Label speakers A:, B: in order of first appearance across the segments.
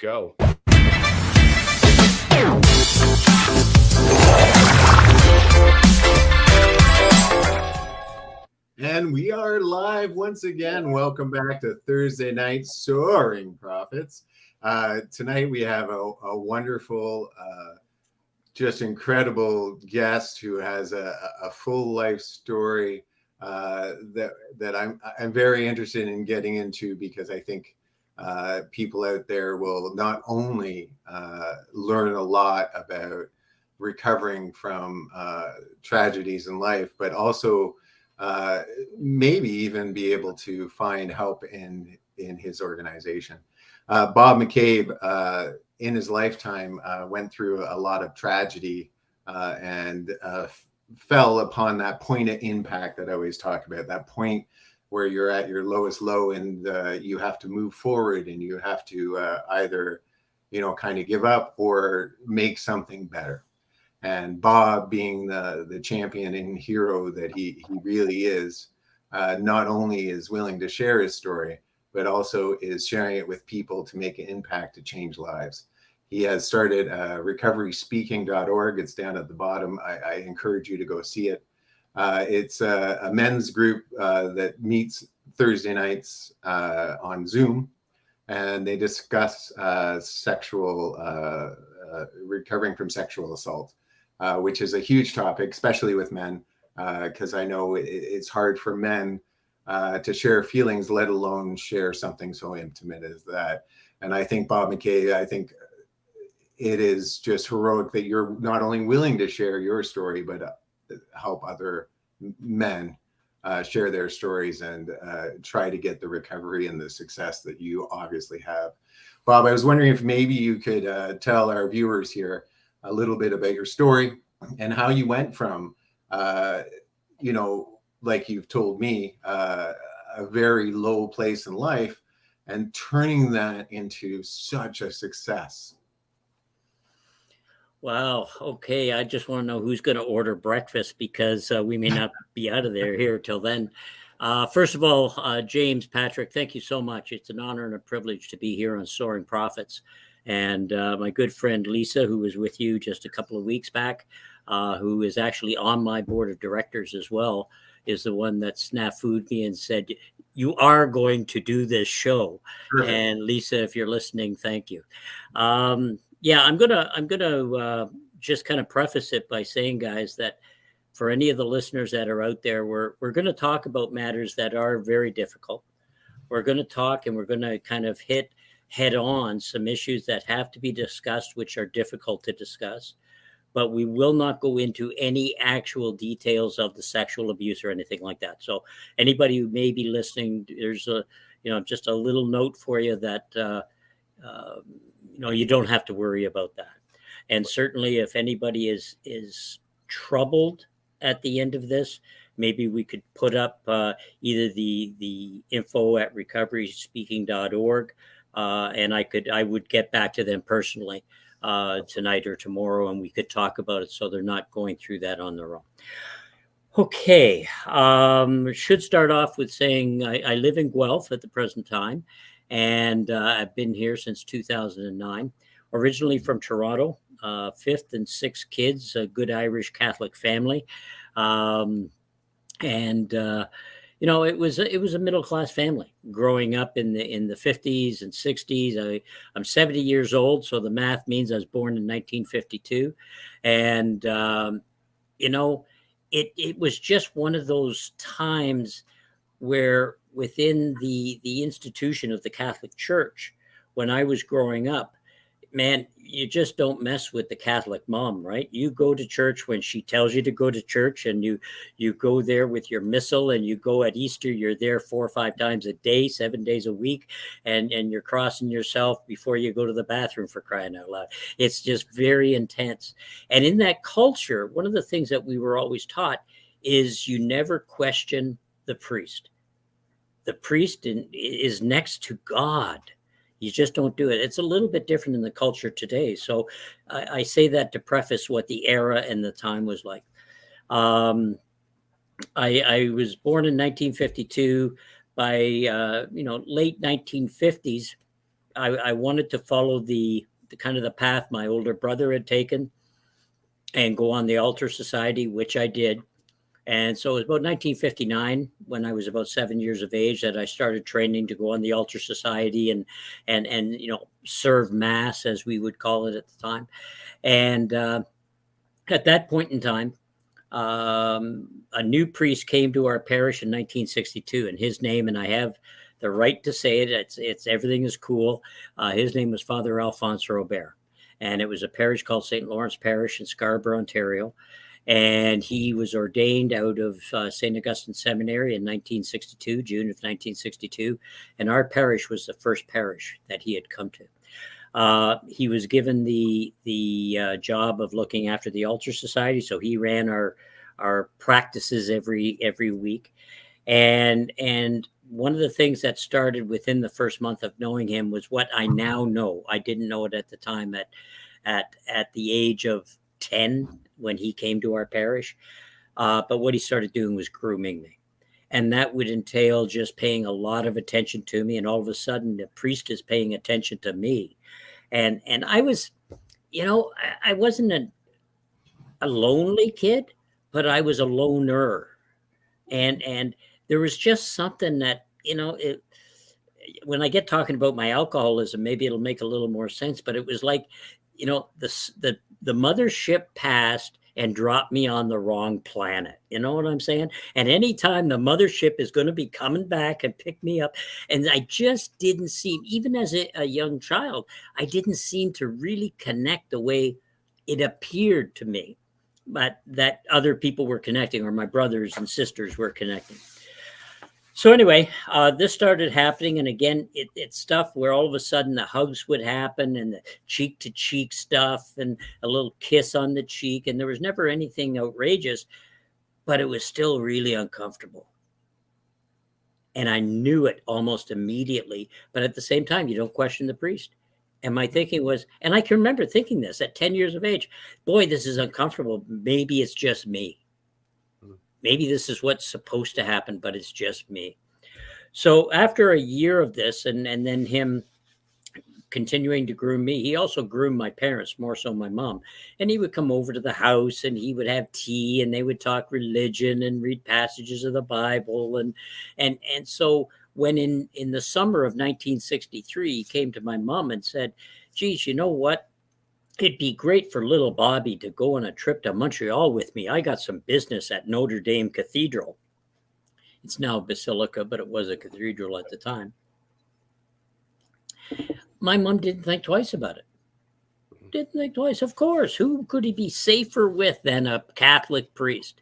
A: go.
B: And we are live once again. Welcome back to Thursday Night Soaring Profits. Tonight we have a wonderful, just incredible guest who has a full life story that I'm very interested in getting into, because I think people out there will not only learn a lot about recovering from tragedies in life, but also maybe even be able to find help in his organization. Bob McCabe, in his lifetime, went through a lot of tragedy and fell upon that point of impact that I always talk about, that point where you're at your lowest low and you have to move forward and you have to either, kind of give up or make something better. And Bob, being the champion and hero that he really is, not only is willing to share his story, but also is sharing it with people to make an impact, to change lives. He has started recoveryspeaking.org. It's down at the bottom. I encourage you to go see it. It's a men's group that meets Thursday nights on Zoom, and they discuss recovering from sexual assault. Which is a huge topic, especially with men, because I know it's hard for men to share feelings, let alone share something so intimate as that. And I think, Bob McCabe, I think it is just heroic that you're not only willing to share your story, but help other men share their stories and try to get the recovery and the success that you obviously have. Bob, I was wondering if maybe you could tell our viewers here a little bit about your story and how you went from, like you've told me, a very low place in life and turning that into such a success.
C: Wow. Okay. I just want to know who's going to order breakfast, because we may not be out of there here till then. First of all, James, Patrick, thank you so much. It's an honor and a privilege to be here on Soaring Profits. And my good friend Lisa, who was with you just a couple of weeks back, who is actually on my board of directors as well, is the one that snafu'd me and said, "You are going to do this show." Perfect. And Lisa, if you're listening, thank you. I'm gonna just kind of preface it by saying, guys, that for any of the listeners that are out there, we're going to talk about matters that are very difficult. We're going to talk and we're going to kind of hit head on some issues that have to be discussed, which are difficult to discuss, but we will not go into any actual details of the sexual abuse or anything like that. So anybody who may be listening, there's just a little note for you that, you don't have to worry about that. And certainly if anybody is troubled at the end of this, maybe we could put up either the info at recoveryspeaking.org, and I would get back to them personally tonight or tomorrow, and we could talk about it so they're not going through that on their own. Okay. Should start off with saying I live in Guelph at the present time, and I've been here since 2009, originally from Toronto, fifth and sixth kids, a good Irish Catholic family. It was a middle class family growing up in the 50s and 60s. I'm 70 years old, so the math means I was born in 1952, and it was just one of those times where within the institution of the Catholic Church, when I was growing up, man, you just don't mess with the Catholic mom, right? You go to church when she tells you to go to church, and you go there with your missal, and you go at Easter, you're there 4 or 5 times a day, 7 days a week, and you're crossing yourself before you go to the bathroom, for crying out loud. It's just very intense. And in that culture, one of the things that we were always taught is you never question the priest. The priest is next to God. You just don't do it. It's a little bit different in the culture today. So I say that to preface what the era and the time was like. I was born in 1952. By late 1950s, I wanted to follow the kind of the path my older brother had taken and go on the altar society, which I did. And so it was about 1959 when I was about 7 years of age that I started training to go on the altar society and serve mass, as we would call it at the time. And at that point in time, a new priest came to our parish in 1962, and his name, and I have the right to say it. It's everything is cool. His name was Father Alphonse Robert, and it was a parish called St. Lawrence Parish in Scarborough, Ontario. And he was ordained out of St. Augustine Seminary in 1962, June of 1962. And our parish was the first parish that he had come to. He was given the job of looking after the altar society, so he ran our practices every week. And one of the things that started within the first month of knowing him was what I now know. I didn't know it at the time at the age of 10 when he came to our parish. But what he started doing was grooming me. And that would entail just paying a lot of attention to me. And all of a sudden, the priest is paying attention to me. And I was, I wasn't a lonely kid, but I was a loner. And there was just something that, when I get talking about my alcoholism, maybe it'll make a little more sense. But it was like, the mothership passed and dropped me on the wrong planet. You know what I'm saying? And anytime the mothership is going to be coming back and pick me up, and I just didn't seem, even as a young child, I didn't seem to really connect the way it appeared to me, but that other people were connecting, or my brothers and sisters were connecting. So anyway, this started happening. And again, it's stuff where all of a sudden the hugs would happen and the cheek to cheek stuff and a little kiss on the cheek. And there was never anything outrageous, but it was still really uncomfortable. And I knew it almost immediately. But at the same time, you don't question the priest. And my thinking was, and I can remember thinking this at 10 years of age, boy, this is uncomfortable. Maybe it's just me. Maybe this is what's supposed to happen, but it's just me. So after a year of this, and then him continuing to groom me, he also groomed my parents, more so my mom. And he would come over to the house and he would have tea and they would talk religion and read passages of the Bible. And so when in the summer of 1963, he came to my mom and said, geez, you know what? It'd be great for little Bobby to go on a trip to Montreal with me. I got some business at Notre Dame Cathedral. It's now a basilica, but it was a cathedral at the time. My mom didn't think twice about it. Didn't think twice. Of course. Who could he be safer with than a Catholic priest?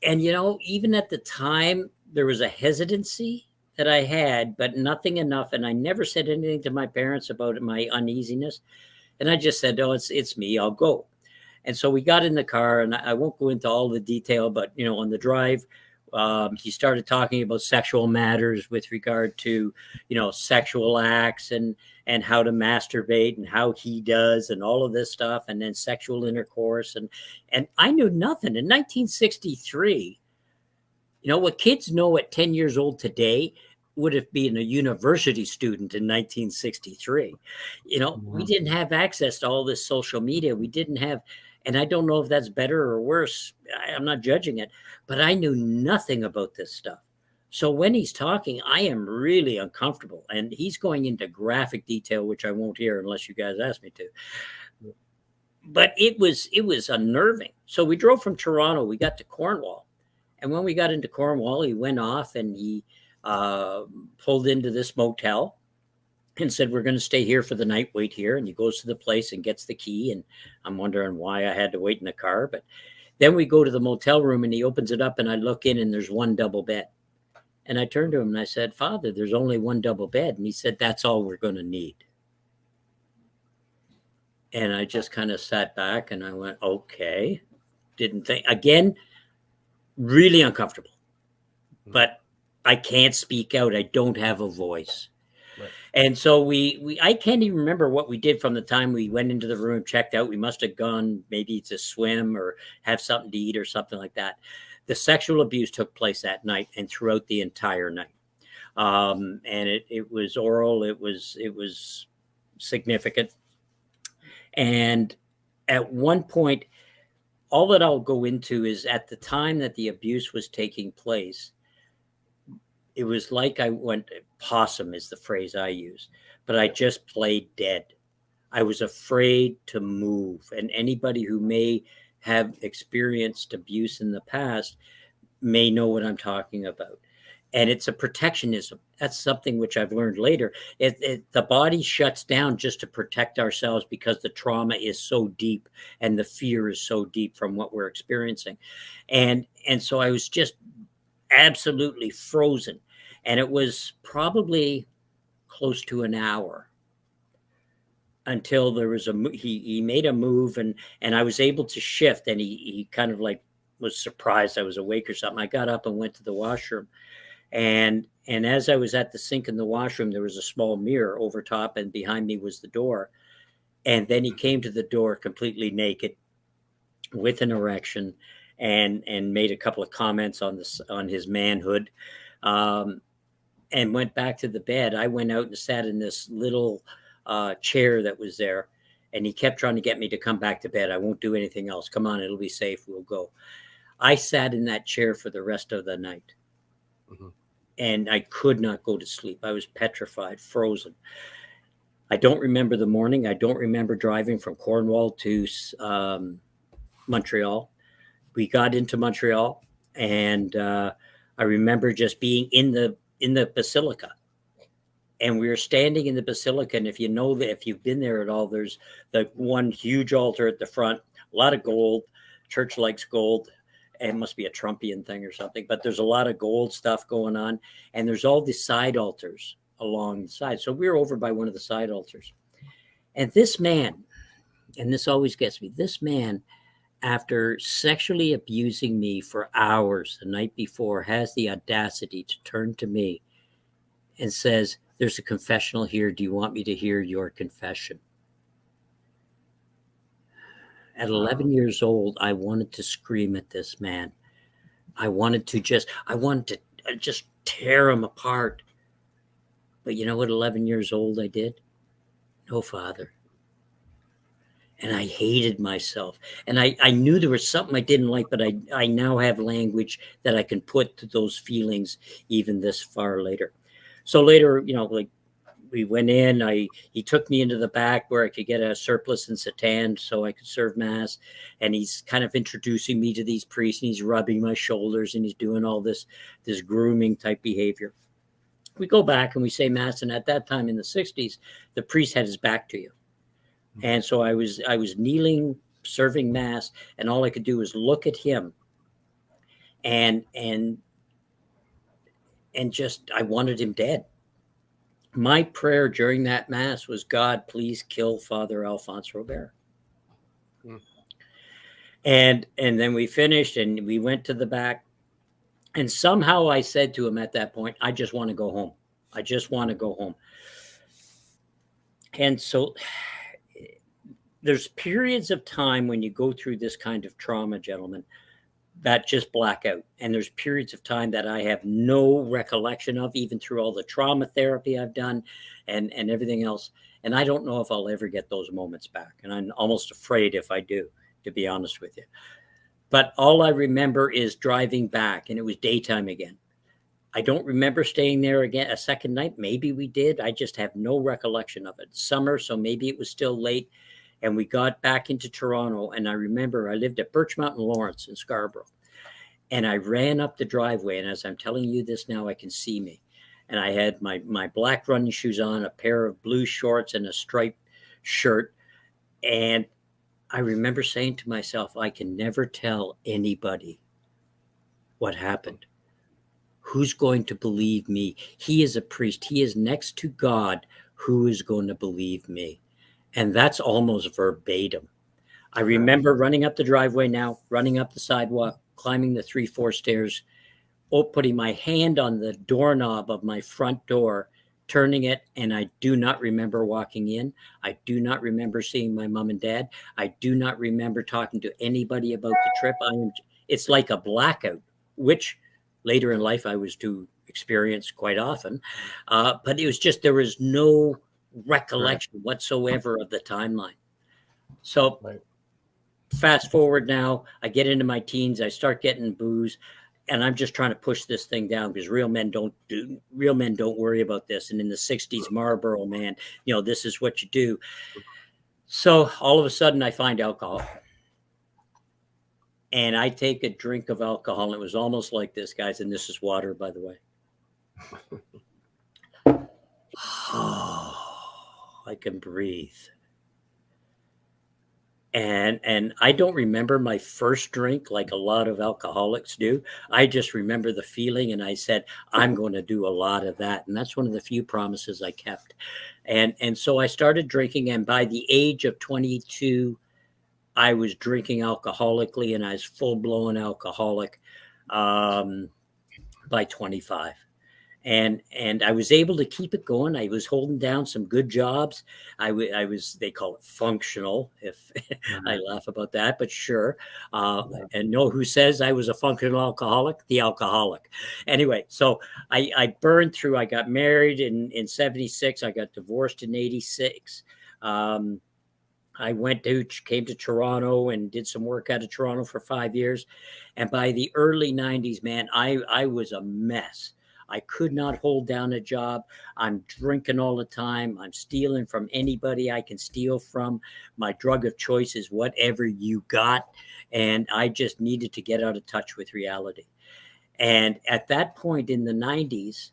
C: And, even at the time, there was a hesitancy that I had, but nothing enough. And I never said anything to my parents about my uneasiness. And I just said, oh, it's me, I'll go. And so we got in the car, and I won't go into all the detail, but, on the drive, he started talking about sexual matters with regard to, sexual acts and how to masturbate and how he does and all of this stuff, and then sexual intercourse. And I knew nothing. In 1963, what kids know at 10 years old today would have been a university student in 1963. We didn't have access to all this social media. We didn't have, and I don't know if that's better or worse. I'm not judging it, but I knew nothing about this stuff. So when he's talking, I am really uncomfortable, and he's going into graphic detail, which I won't hear unless you guys ask me to. But it was unnerving. So we drove from Toronto. We got to Cornwall. And when we got into Cornwall, he went off and he pulled into this motel and said, we're going to stay here for the night, wait here. And he goes to the place and gets the key. And I'm wondering why I had to wait in the car. But then we go to the motel room and he opens it up and I look in and there's one double bed. And I turned to him and I said, Father, there's only one double bed. And he said, that's all we're going to need. And I just kind of sat back and I went, okay. Didn't think, again, really uncomfortable. But I can't speak out. I don't have a voice. Right. And so I can't even remember what we did from the time we went into the room, checked out. We must have gone maybe to swim or have something to eat or something like that. The sexual abuse took place that night and throughout the entire night. And it was oral. It was significant. And at one point, all that I'll go into is at the time that the abuse was taking place, it was like I went possum is the phrase I use, but I just played dead. I was afraid to move. And anybody who may have experienced abuse in the past may know what I'm talking about. And it's a protectionism. That's something which I've learned later. The body shuts down just to protect ourselves because the trauma is so deep and the fear is so deep from what we're experiencing. And so I was just absolutely frozen. And it was probably close to an hour until there was he made a move, and I was able to shift, and he kind of like was surprised I was awake or something. I got up and went to the washroom. And as I was at the sink in the washroom, there was a small mirror over top, and behind me was the door. And then he came to the door completely naked with an erection, and made a couple of comments on his manhood, and went back to the bed. I went out and sat in this little chair that was there, and he kept trying to get me to come back to bed. I won't do anything else. Come on, it'll be safe. We'll go. I sat in that chair for the rest of the night. Mm-hmm. And I could not go to sleep. I was petrified, frozen. I don't remember the morning. I don't remember driving from Cornwall to Montreal. We got into Montreal, and I remember just being in the basilica. And we were standing in the basilica. And if you know that, if you've been there at all, there's the one huge altar at the front, a lot of gold. Church likes gold. It must be a Trumpian thing or something, but there's a lot of gold stuff going on. And there's all these side altars along the side. So we were over by one of the side altars. And this man, and this always gets me, this man, after sexually abusing me for hours the night before, has the audacity to turn to me and says, "There's a confessional here. Do you want me to hear your confession?" At 11 years old, I wanted to scream at this man. I wanted to just tear him apart. But you know what 11 years old I did? No, Father. And I hated myself. And I knew there was something I didn't like, but I now have language that I can put to those feelings even this far later. So later, like, we went in, he took me into the back where I could get a surplice and satan so I could serve mass. And he's kind of introducing me to these priests, and he's rubbing my shoulders, and he's doing all this grooming type behavior. We go back and we say mass. And at that time in the 60s, the priest had his back to you. And so I was kneeling, serving mass, and all I could do was look at him. And just, I wanted him dead. My prayer during that mass was, God, please kill Father Alphonse Robert. And then we finished, and we went to the back. And somehow I said to him at that point, I just want to go home. I just want to go home. And so there's periods of time when you go through this kind of trauma, gentlemen, that just black out. And there's periods of time that I have no recollection of, even through all the trauma therapy I've done and everything else. And I don't know if I'll ever get those moments back. And I'm almost afraid if I do, to be honest with you. But all I remember is driving back, and it was daytime again. I don't remember staying there again a second night. Maybe we did. I just have no recollection of it. Summer, so maybe it was still late. And we got back into Toronto, and I remember I lived at Birchmount and Lawrence in Scarborough. And I ran up the driveway, and as I'm telling you this now, I can see me. And I had my black running shoes on, a pair of blue shorts, and a striped shirt. And I remember saying to myself, I can never tell anybody what happened. Who's going to believe me? He is a priest. He is next to God. Who is going to believe me? And that's almost verbatim. I remember running up the driveway now, running up the sidewalk, climbing the 3-4 stairs, putting my hand on the doorknob of my front door, turning it, and I do not remember walking in. I do not remember seeing my mom and dad. I do not remember talking to anybody about the trip. It's like a blackout, which later in life I was to experience quite often. But it was just, there was no recollection whatsoever of the timeline. So fast forward now, I get into my teens, I start getting booze, and I'm just trying to push this thing down because real men don't worry about this. And in the 60s, Marlboro, man, this is what you do. So all of a sudden I find alcohol. And I take a drink of alcohol, and it was almost like this, guys, and this is water, by the way. I can breathe. And I don't remember my first drink like a lot of alcoholics do. I just remember the feeling, and I said, I'm going to do a lot of that. And that's one of the few promises I kept. And so I started drinking, and by the age of 22, I was drinking alcoholically, and I was full-blown alcoholic by 25. And I was able to keep it going. I was holding down some good jobs. I was, they call it functional, if I laugh about that, but sure. And know who says I was a functional alcoholic? The alcoholic. Anyway, so I burned through. I got married in 76. I got divorced in 86. I came to Toronto and did some work out of Toronto for 5 years. And by the early 90s, man, I was a mess. I could not hold down a job. I'm drinking all the time. I'm stealing from anybody I can steal from. My drug of choice is whatever you got. And I just needed to get out of touch with reality. And at that point in the 90s,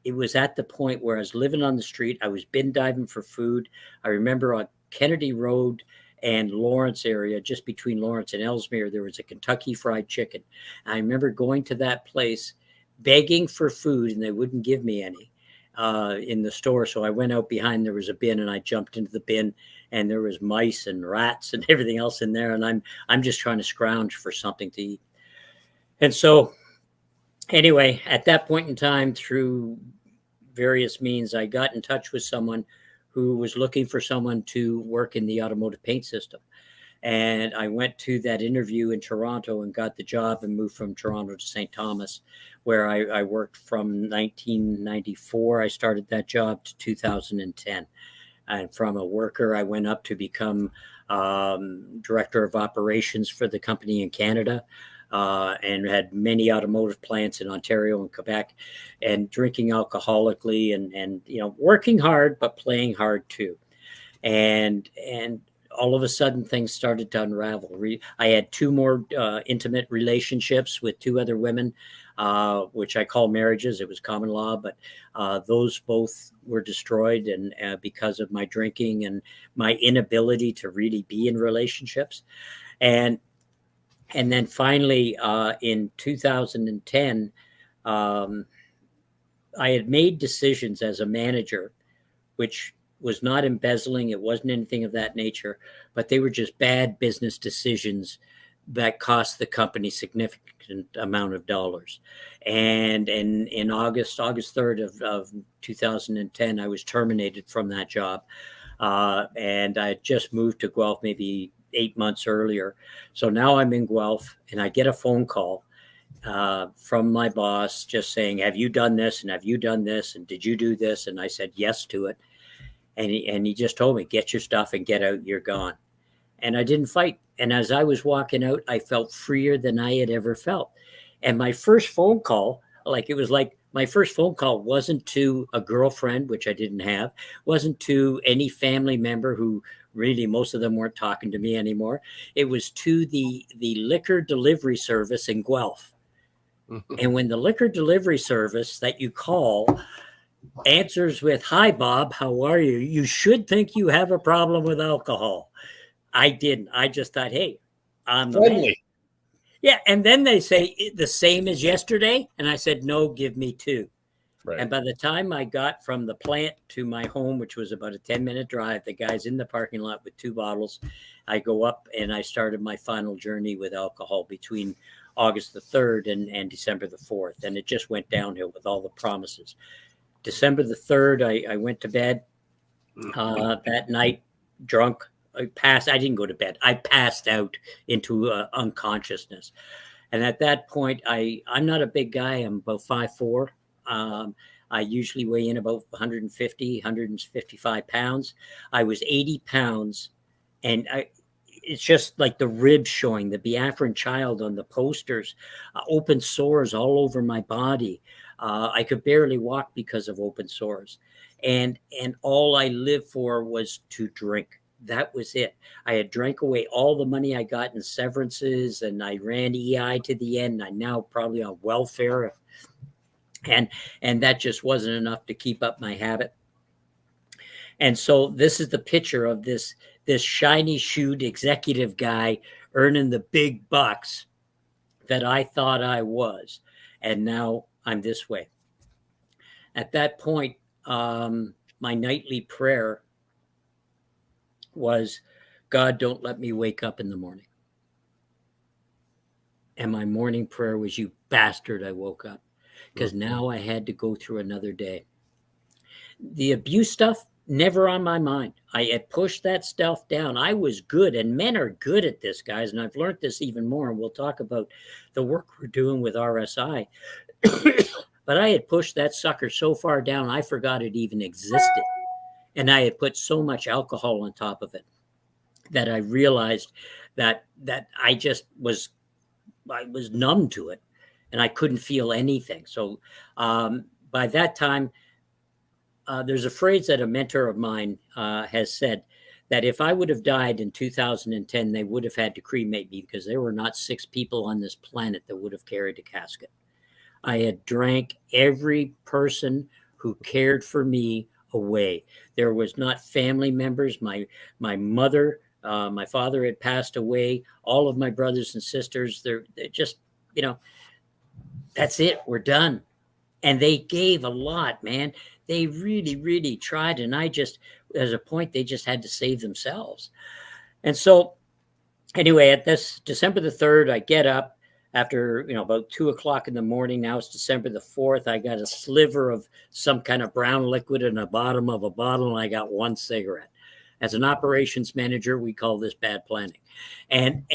C: it was at the point where I was living on the street. I was bin diving for food. I remember on Kennedy Road and Lawrence area, just between Lawrence and Ellesmere, there was a Kentucky Fried Chicken. And I remember going to that place, begging for food, and they wouldn't give me any in the store. So I went out behind, there was a bin, and I jumped into the bin, and there was mice and rats and everything else in there. And I'm just trying to scrounge for something to eat. And so anyway, at that point in time, through various means, I got in touch with someone who was looking for someone to work in the automotive paint system. And I went to that interview in Toronto and got the job and moved from Toronto to St. Thomas, where I worked from 1994. I started that job to 2010. And from a worker, I went up to become director of operations for the company in Canada. And had many automotive plants in Ontario and Quebec, and drinking alcoholically and working hard, but playing hard too. And all of a sudden things started to unravel. I had two more intimate relationships with two other women, which I call marriages. It was common law, but those both were destroyed and because of my drinking and my inability to really be in relationships. And then finally, in 2010, I had made decisions as a manager, which was not embezzling. It wasn't anything of that nature, but they were just bad business decisions that cost the company significant amount of dollars. And in August 3rd of 2010, I was terminated from that job. And I had just moved to Guelph maybe 8 months earlier. So now I'm in Guelph, and I get a phone call from my boss just saying, have you done this? And have you done this? And did you do this? And I said yes to it. And he just told me, get your stuff and get out, you're gone. And I didn't fight. And as I was walking out, I felt freer than I had ever felt. And my first phone call, my first phone call wasn't to a girlfriend, which I didn't have, wasn't to any family member who really, most of them weren't talking to me anymore. It was to the liquor delivery service in Guelph. And when the liquor delivery service that you call answers with, hi, Bob, how are you? You should think you have a problem with alcohol. I didn't. I just thought, hey, I'm the man. Yeah. And then they say the same as yesterday. And I said, no, give me two. Right. And by the time I got from the plant to my home, which was about a 10-minute drive, the guy's in the parking lot with 2 bottles. I go up and I started my final journey with alcohol between August the 3rd and December the 4th. And it just went downhill with all the promises. December the 3rd, I went to bed that night, drunk. I didn't go to bed. I passed out into unconsciousness. And at that point, I'm not a big guy. I'm about 5'4". I usually weigh in about 150, 155 pounds. I was 80 pounds, and it's just like the ribs showing, the Biafran child on the posters, open sores all over my body. I could barely walk because of open sores. And all I lived for was to drink. That was it. I had drank away all the money I got in severances, and I ran EI to the end. I'm now probably on welfare, and that just wasn't enough to keep up my habit. And so this is the picture of this shiny shoed executive guy earning the big bucks that I thought I was, and now I'm this way. At that point, my nightly prayer was, God, don't let me wake up in the morning. And my morning prayer was, you bastard, I woke up. Because now I had to go through another day. The abuse stuff, never on my mind. I had pushed that stuff down. I was good, and men are good at this, guys. And I've learned this even more. And we'll talk about the work we're doing with RSI. But I had pushed that sucker so far down, I forgot it even existed. And I had put so much alcohol on top of it that I realized that I was numb to it, and I couldn't feel anything. So by that time, there's a phrase that a mentor of mine has said, that if I would have died in 2010, they would have had to cremate me, because there were not 6 people on this planet that would have carried a casket. I had drank every person who cared for me away. There was not family members. My mother, my father had passed away. All of my brothers and sisters, they're just, that's it. We're done. And they gave a lot, man. They really, really tried. And I just, at a point, they just had to save themselves. And so anyway, at this December the 3rd, I get up after, about 2:00 in the morning. Now it's December the 4th. I got a sliver of some kind of brown liquid in the bottom of a bottle, and I got 1 cigarette. As an operations manager, we call this bad planning. And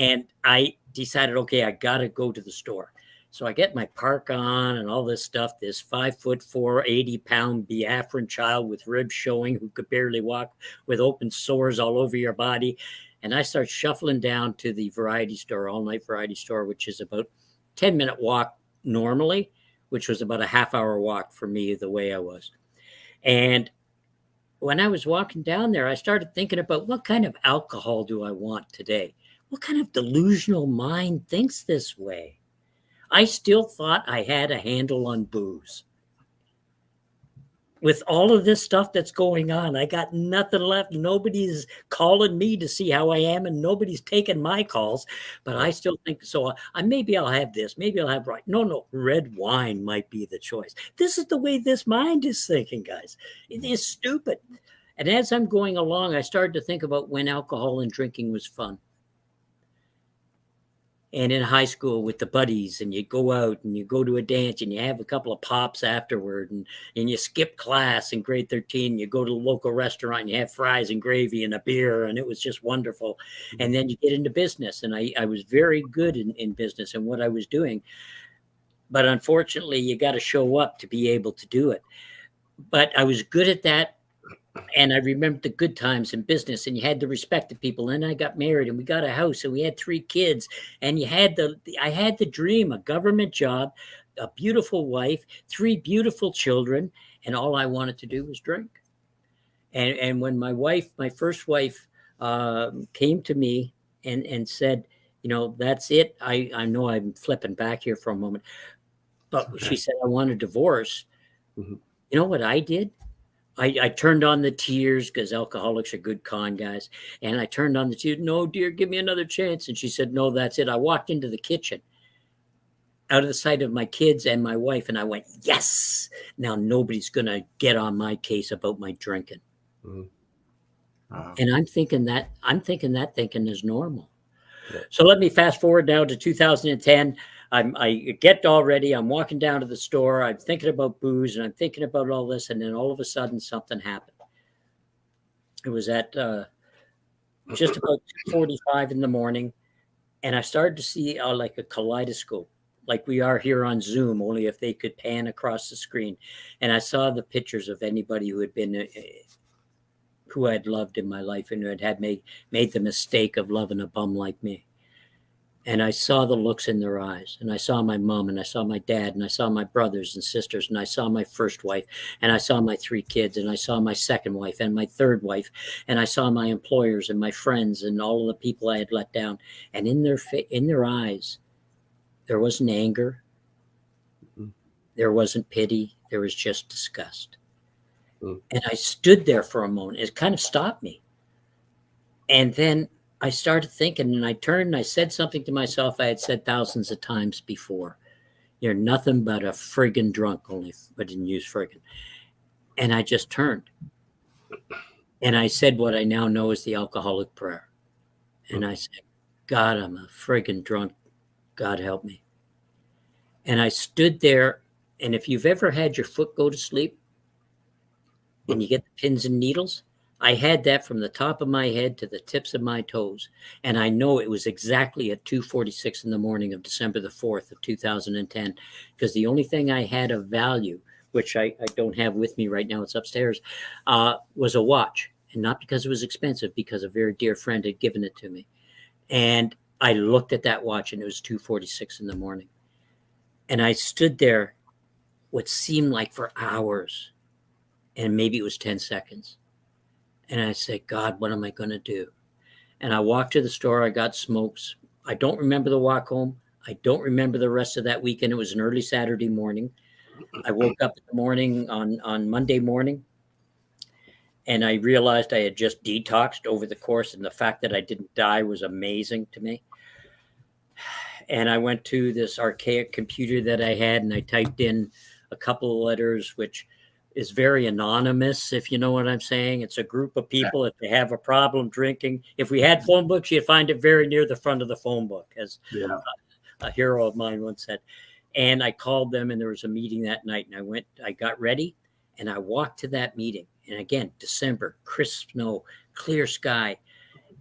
C: I decided, okay, I got to go to the store. So I get my park on and all this stuff, this 5'4", 80-pound Biafran child with ribs showing, who could barely walk, with open sores all over your body. And I start shuffling down to the variety store, all-night variety store, which is about 10-minute walk normally, which was about a half-hour walk for me the way I was. And when I was walking down there, I started thinking about, what kind of alcohol do I want today? What kind of delusional mind thinks this way? I still thought I had a handle on booze. With all of this stuff that's going on, I got nothing left. Nobody's calling me to see how I am, and nobody's taking my calls. But I still think, so maybe I'll have this. Maybe I'll have right. No, red wine might be the choice. This is the way this mind is thinking, guys. It is stupid. And as I'm going along, I started to think about when alcohol and drinking was fun. And in high school with the buddies, and you go out and you go to a dance and you have a couple of pops afterward, and you skip class in grade 13, you go to the local restaurant and you have fries and gravy and a beer, and it was just wonderful. And then you get into business, and I was very good in business and what I was doing. But unfortunately, you got to show up to be able to do it. But I was good at that. And I remember the good times in business, and you had to respect the people. And I got married, and we got a house, and we had 3 kids. And I had the dream, a government job, a beautiful wife, 3 beautiful children, and all I wanted to do was drink. And when my first wife, came to me and said, that's it. I know I'm flipping back here for a moment, but she said, I want a divorce. Mm-hmm. You know what I did? I turned on the tears, because alcoholics are good con guys. And I turned on the tears. No, dear, give me another chance. And she said, no, that's it. I walked into the kitchen out of the sight of my kids and my wife. And I went, yes, now nobody's going to get on my case about my drinking. Mm-hmm. Wow. And I'm thinking that thinking is normal. Yeah. So let me fast forward now to 2010. I get all ready. I'm walking down to the store. I'm thinking about booze, and I'm thinking about all this. And then all of a sudden, something happened. It was at just about 2:45 in the morning. And I started to see like a kaleidoscope, like we are here on Zoom, only if they could pan across the screen. And I saw the pictures of anybody who had been, who I'd loved in my life and who had made the mistake of loving a bum like me. And I saw the looks in their eyes, and I saw my mom, and I saw my dad, and I saw my brothers and sisters, and I saw my first wife, and I saw my 3 kids, and I saw my second wife and my third wife, and I saw my employers and my friends and all of the people I had let down. And in their eyes, there wasn't anger, there wasn't pity, there was just disgust. And I stood there for a moment. It kind of stopped me. And then I started thinking, and I turned and I said something to myself I had said thousands of times before. You're nothing but a friggin' drunk, only I didn't use friggin'. And I just turned. And I said what I now know is the alcoholic prayer. And I said, God, I'm a friggin' drunk. God help me. And I stood there. And if you've ever had your foot go to sleep and you get the pins and needles, I had that from the top of my head to the tips of my toes. And I know it was exactly at 2:46 in the morning of December the 4th of 2010, because the only thing I had of value, which I don't have with me right now, it's upstairs, was a watch. And not because it was expensive, because a very dear friend had given it to me. And I looked at that watch and it was 2:46 in the morning. And I stood there what seemed like for hours, and maybe it was 10 seconds. And I said, God, what am I going to do? And I walked to the store. I got smokes. I don't remember the walk home. I don't remember the rest of that weekend. It was an early Saturday morning. I woke up in the morning on Monday morning, and I realized I had just detoxed over the course, and the fact that I didn't die was amazing to me. And I went to this archaic computer that I had, and I typed in a couple of letters, which is very anonymous, if you know what I'm saying. It's a group of people, if they have a problem drinking. If we had phone books, you'd find it very near the front of the phone book, as a hero of mine once said. And I called them, and there was a meeting that night. And I got ready, and I walked to that meeting. And again, December, crisp snow, clear sky.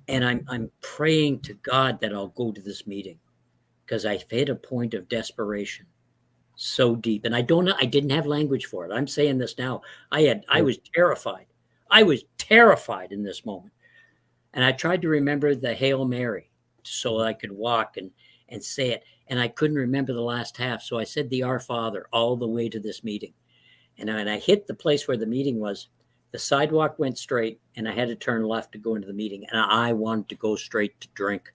C: And I'm praying to God that I'll go to this meeting, because I've hit a point of desperation so deep. And I didn't have language for it. I'm saying this now. I was terrified. I was terrified in this moment. And I tried to remember the Hail Mary so I could walk and say it. And I couldn't remember the last half. So I said the Our Father all the way to this meeting. And when I hit the place where the meeting was, the sidewalk went straight, and I had to turn left to go into the meeting. And I wanted to go straight to drink.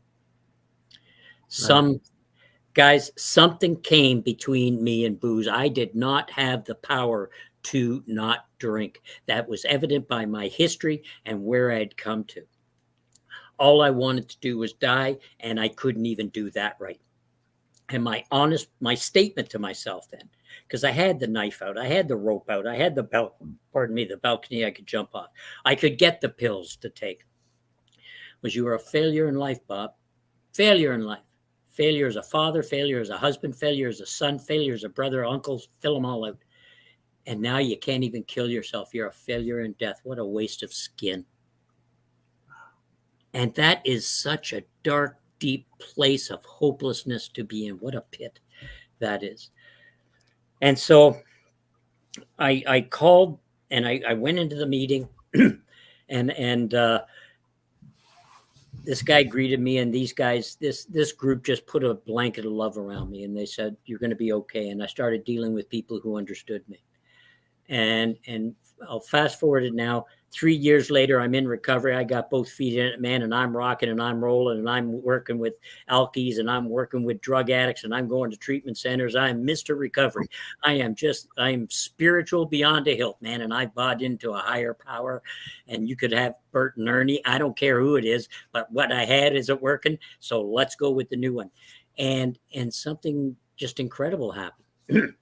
C: Guys, something came between me and booze. I did not have the power to not drink. That was evident by my history and where I had come to. All I wanted to do was die, and I couldn't even do that right. And my statement to myself then, because I had the knife out, I had the rope out, I had the balcony I could jump off. I could get the pills to take. Was, you are a failure in life, Bob. Failure in life. Failure as a father, failure as a husband, failure as a son, failure as a brother, uncle, fill them all out. And now you can't even kill yourself. You're a failure in death. What a waste of skin. And that is such a dark, deep place of hopelessness to be in. What a pit that is. And so I called, and I went into the meeting, and this guy greeted me, and these guys, this group just put a blanket of love around me, and they said, you're going to be okay. And I started dealing with people who understood me. And I'll fast forward it now. 3 years later, I'm in recovery. I got both feet in it, man, and I'm rocking and I'm rolling, and I'm working with alkies, and I'm working with drug addicts, and I'm going to treatment centers. I'm Mr. Recovery. I'm spiritual beyond a hilt, man, and I bought into a higher power. And you could have Bert and Ernie. I don't care who it is, but what I had isn't working. So let's go with the new one. And something just incredible happened.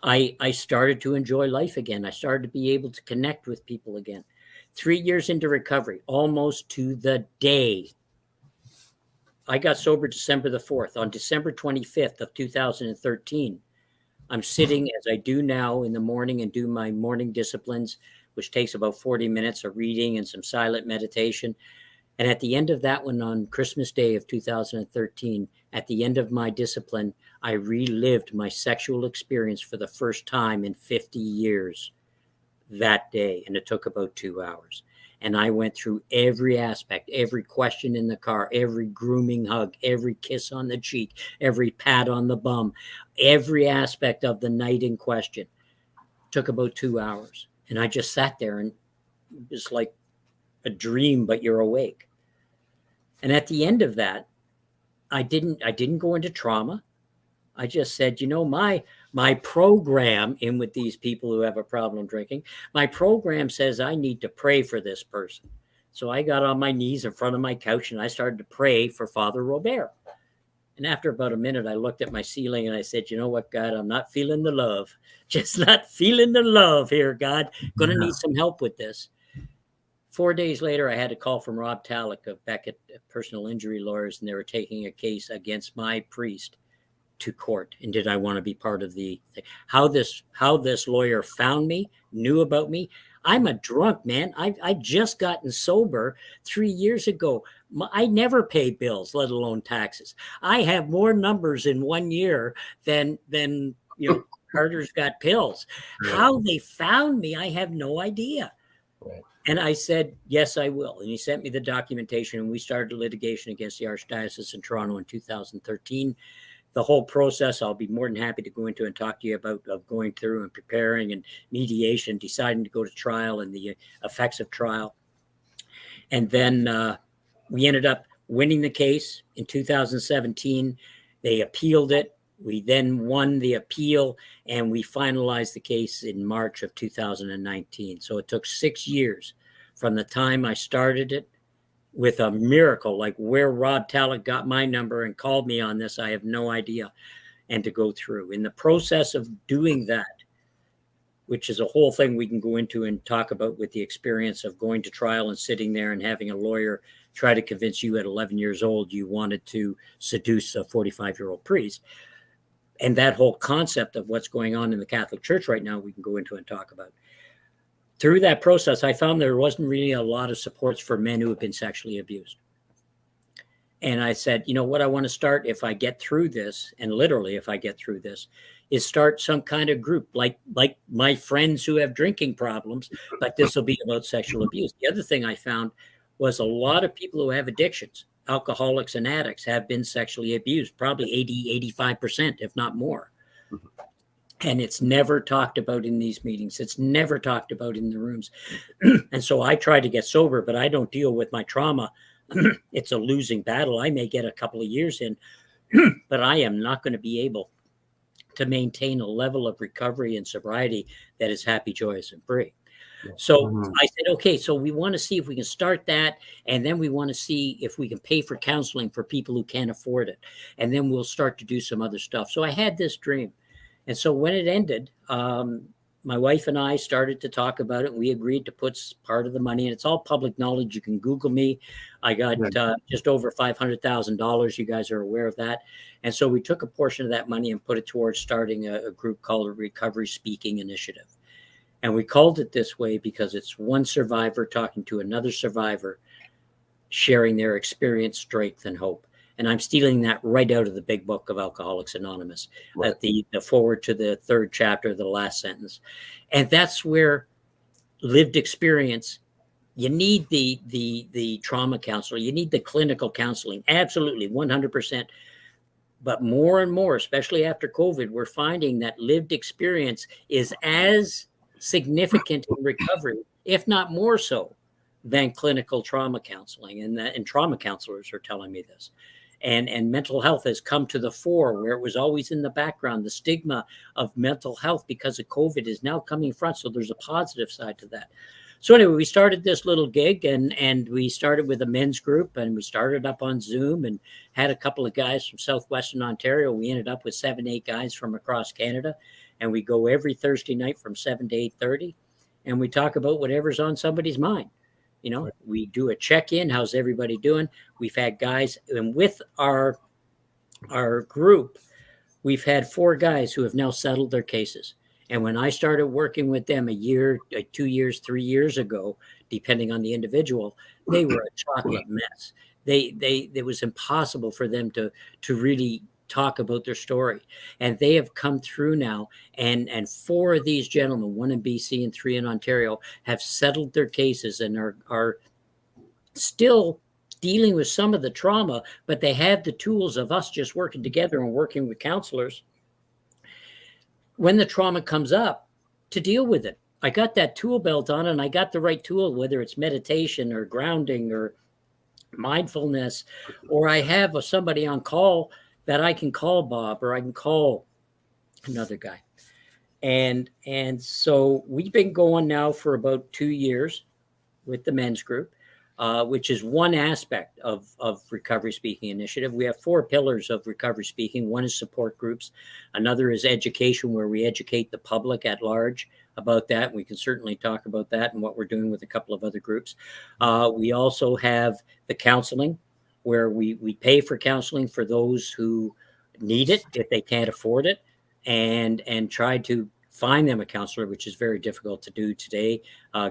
C: I started to enjoy life again. I started to be able to connect with people again. 3 years into recovery, almost to the day. I got sober December the 4th. On December 25th of 2013, I'm sitting, as I do now, in the morning and do my morning disciplines, which takes about 40 minutes of reading and some silent meditation. And at the end of that one, on Christmas Day of 2013, at the end of my discipline, I relived my sexual experience for the first time in 50 years that day. And it took about 2 hours. And I went through every aspect, every question in the car, every grooming hug, every kiss on the cheek, every pat on the bum, every aspect of the night in question. It took about 2 hours. And I just sat there, and it was like a dream, but you're awake. And at the end of that, I didn't go into trauma. I just said, my program in with these people who have a problem drinking, my program says I need to pray for this person. So I got on my knees in front of my couch and I started to pray for Father Robert. And after about a minute, I looked at my ceiling and I said, you know what, God, I'm not feeling the love. Just not feeling the love here, God. Going to need some help with this. 4 days later, I had a call from Rob Talek of Beckett Personal Injury Lawyers, and they were taking a case against my priest to court. And did I want to be part of the thing? How this lawyer found me, knew about me. I'm a drunk, man. I just gotten sober 3 years ago. I never pay bills, let alone taxes. I have more numbers in 1 year than Carter's got pills. Right. How they found me, I have no idea. Right. And I said, yes, I will. And he sent me the documentation, and we started litigation against the Archdiocese in Toronto in 2013. The whole process, I'll be more than happy to go into and talk to you about of going through and preparing and mediation, deciding to go to trial and the effects of trial. And then we ended up winning the case in 2017. They appealed it. We then won the appeal, and we finalized the case in March of 2019. So it took 6 years from the time I started it, with a miracle, like where Rob Talek got my number and called me on this, I have no idea, and to go through. In the process of doing that, which is a whole thing we can go into and talk about with the experience of going to trial and sitting there and having a lawyer try to convince you at 11 years old you wanted to seduce a 45-year-old priest. And that whole concept of what's going on in the Catholic Church right now, we can go into and talk about. Through that process, I found there wasn't really a lot of supports for men who have been sexually abused. And I said, what I want to start if I get through this, and literally if I get through this, is start some kind of group like my friends who have drinking problems, but this will be about sexual abuse. The other thing I found was a lot of people who have addictions, alcoholics and addicts, have been sexually abused, probably 85%, if not more. And it's never talked about in these meetings. It's never talked about in the rooms. And so I try to get sober, but I don't deal with my trauma. It's a losing battle. I may get a couple of years in, but I am not going to be able to maintain a level of recovery and sobriety that is happy, joyous, and free. So I said, okay, so we want to see if we can start that. And then we want to see if we can pay for counseling for people who can't afford it. And then we'll start to do some other stuff. So I had this dream. And so when it ended, my wife and I started to talk about it. We agreed to put part of the money, and it's all public knowledge. You can Google me. I got just over $500,000. You guys are aware of that. And so we took a portion of that money and put it towards starting a group called a Recovery Speaking Initiative. And we called it this way because it's one survivor talking to another survivor, sharing their experience, strength, and hope. And I'm stealing that right out of the big book of Alcoholics Anonymous, right. At the forward to the third chapter, the last sentence. And that's where lived experience, you need the trauma counselor, you need the clinical counseling, absolutely, 100%. But more and more, especially after COVID, we're finding that lived experience is as significant in recovery, if not more so, than clinical trauma counseling. And trauma counselors are telling me this. And mental health has come to the fore where it was always in the background. The stigma of mental health because of COVID is now coming front. So there's a positive side to that. So anyway, we started this little gig and we started with a men's group, and we started up on Zoom and had a couple of guys from Southwestern Ontario. We ended up with 7, 8 guys from across Canada, and we go every Thursday night from 7 to 8:30, and we talk about whatever's on somebody's mind. We do a check-in. How's everybody doing? We've had guys, and with our group, we've had 4 guys who have now settled their cases. And when I started working with them a year, 2 years, 3 years ago depending on the individual, they were a chocolate mess. It was impossible for them to really talk about their story. And they have come through now, and 4 of these gentlemen, 1 in BC and 3 in Ontario, have settled their cases and are still dealing with some of the trauma, but they have the tools of us just working together and working with counselors when the trauma comes up to deal with it. I got that tool belt on, and I got the right tool, whether it's meditation or grounding or mindfulness, or I have somebody on call that I can call Bob, or I can call another guy. And so we've been going now for about 2 years with the men's group, which is one aspect of Recovery Speaking Initiative. We have 4 pillars of Recovery Speaking. One is support groups. Another is education, where we educate the public at large about that. We can certainly talk about that and what we're doing with a couple of other groups. We also have the counseling, where we pay for counseling for those who need it if they can't afford it, and try to find them a counselor, which is very difficult to do today,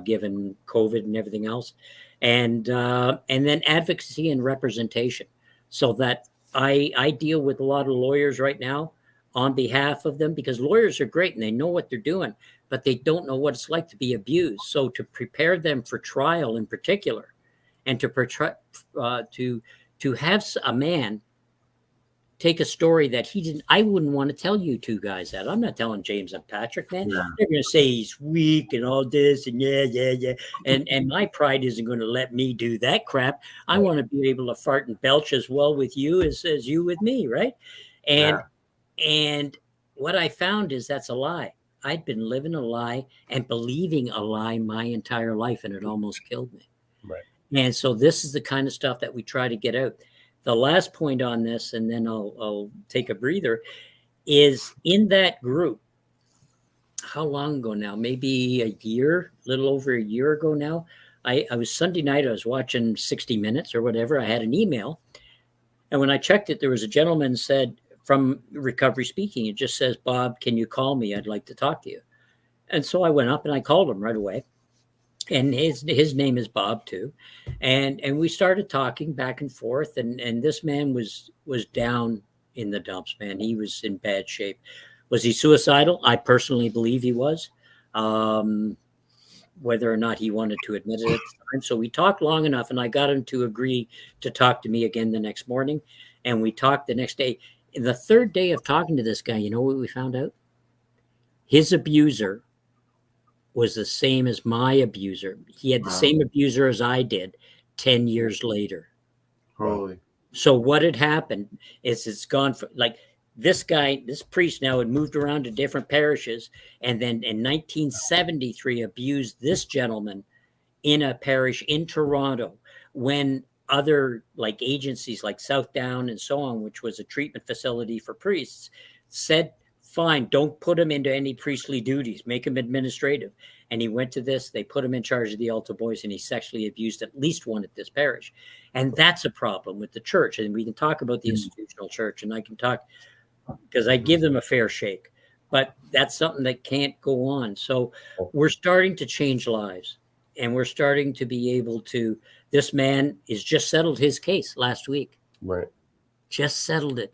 C: given COVID and everything else. And then advocacy and representation, so that I deal with a lot of lawyers right now on behalf of them, because lawyers are great and they know what they're doing, but they don't know what it's like to be abused. So to prepare them for trial in particular, and to have a man take a story that he didn't, I wouldn't want to tell you 2 guys that. I'm not telling James and Patrick, man.
B: Yeah.
C: They're going to say he's weak and all this and yeah. And my pride isn't going to let me do that crap. I want to be able to fart and belch as well with you as you with me, right? And what I found is that's a lie. I'd been living a lie and believing a lie my entire life, and it almost killed me.
A: Right.
C: And so this is the kind of stuff that we try to get out. The last point on this, and then I'll take a breather, is in that group, how long ago now? Maybe a year, a little over a year ago now. I was Sunday night, I was watching 60 Minutes or whatever. I had an email. And when I checked it, there was a gentleman said from Recovery Speaking, it just says, "Bob, can you call me? I'd like to talk to you." And so I went up and I called him right away. And his name is Bob too. And we started talking back and forth. And this man was down in the dumps, man. He was in bad shape. Was he suicidal? I personally believe he was, whether or not he wanted to admit it at the time. So we talked long enough, and I got him to agree to talk to me again the next morning. And we talked the next day. The 3rd day of talking to this guy, you know what we found out? His abuser was the same as my abuser. He had the same abuser as I did 10 years later.
B: Holy.
C: So what had happened is it's gone from, like, this guy, this priest now had moved around to different parishes, and then in 1973 abused this gentleman in a parish in Toronto, when other like agencies like South Down and so on, which was a treatment facility for priests, said, "Fine, don't put him into any priestly duties, make him administrative." And he went to this, they put him in charge of the altar boys, and he sexually abused at least 1 at this parish. And that's a problem with the church. And we can talk about the institutional church, and I can talk, because I give them a fair shake, but that's something that can't go on. So we're starting to change lives, and we're starting to be able to, this man is just settled his case last week.
A: Right.
C: Just settled it.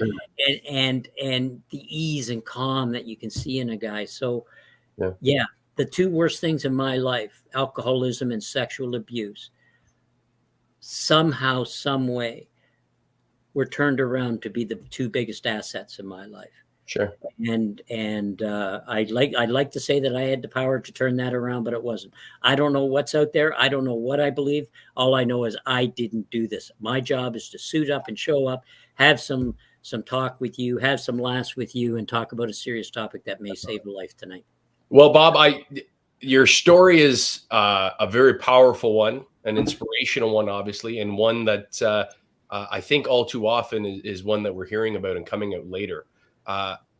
C: And the ease and calm that you can see in a guy. So yeah, the 2 worst things in my life, alcoholism and sexual abuse, somehow, some way, were turned around to be the 2 biggest assets in my life.
A: Sure.
C: And I'd like to say that I had the power to turn that around, but it wasn't. I don't know what's out there. I don't know what I believe. All I know is I didn't do this. My job is to suit up and show up, have some talk with you, have some laughs with you, and talk about a serious topic that may save a life tonight.
A: Well, Bob, your story is a very powerful one, an inspirational one, obviously, and one that I think all too often is one that we're hearing about and coming out later.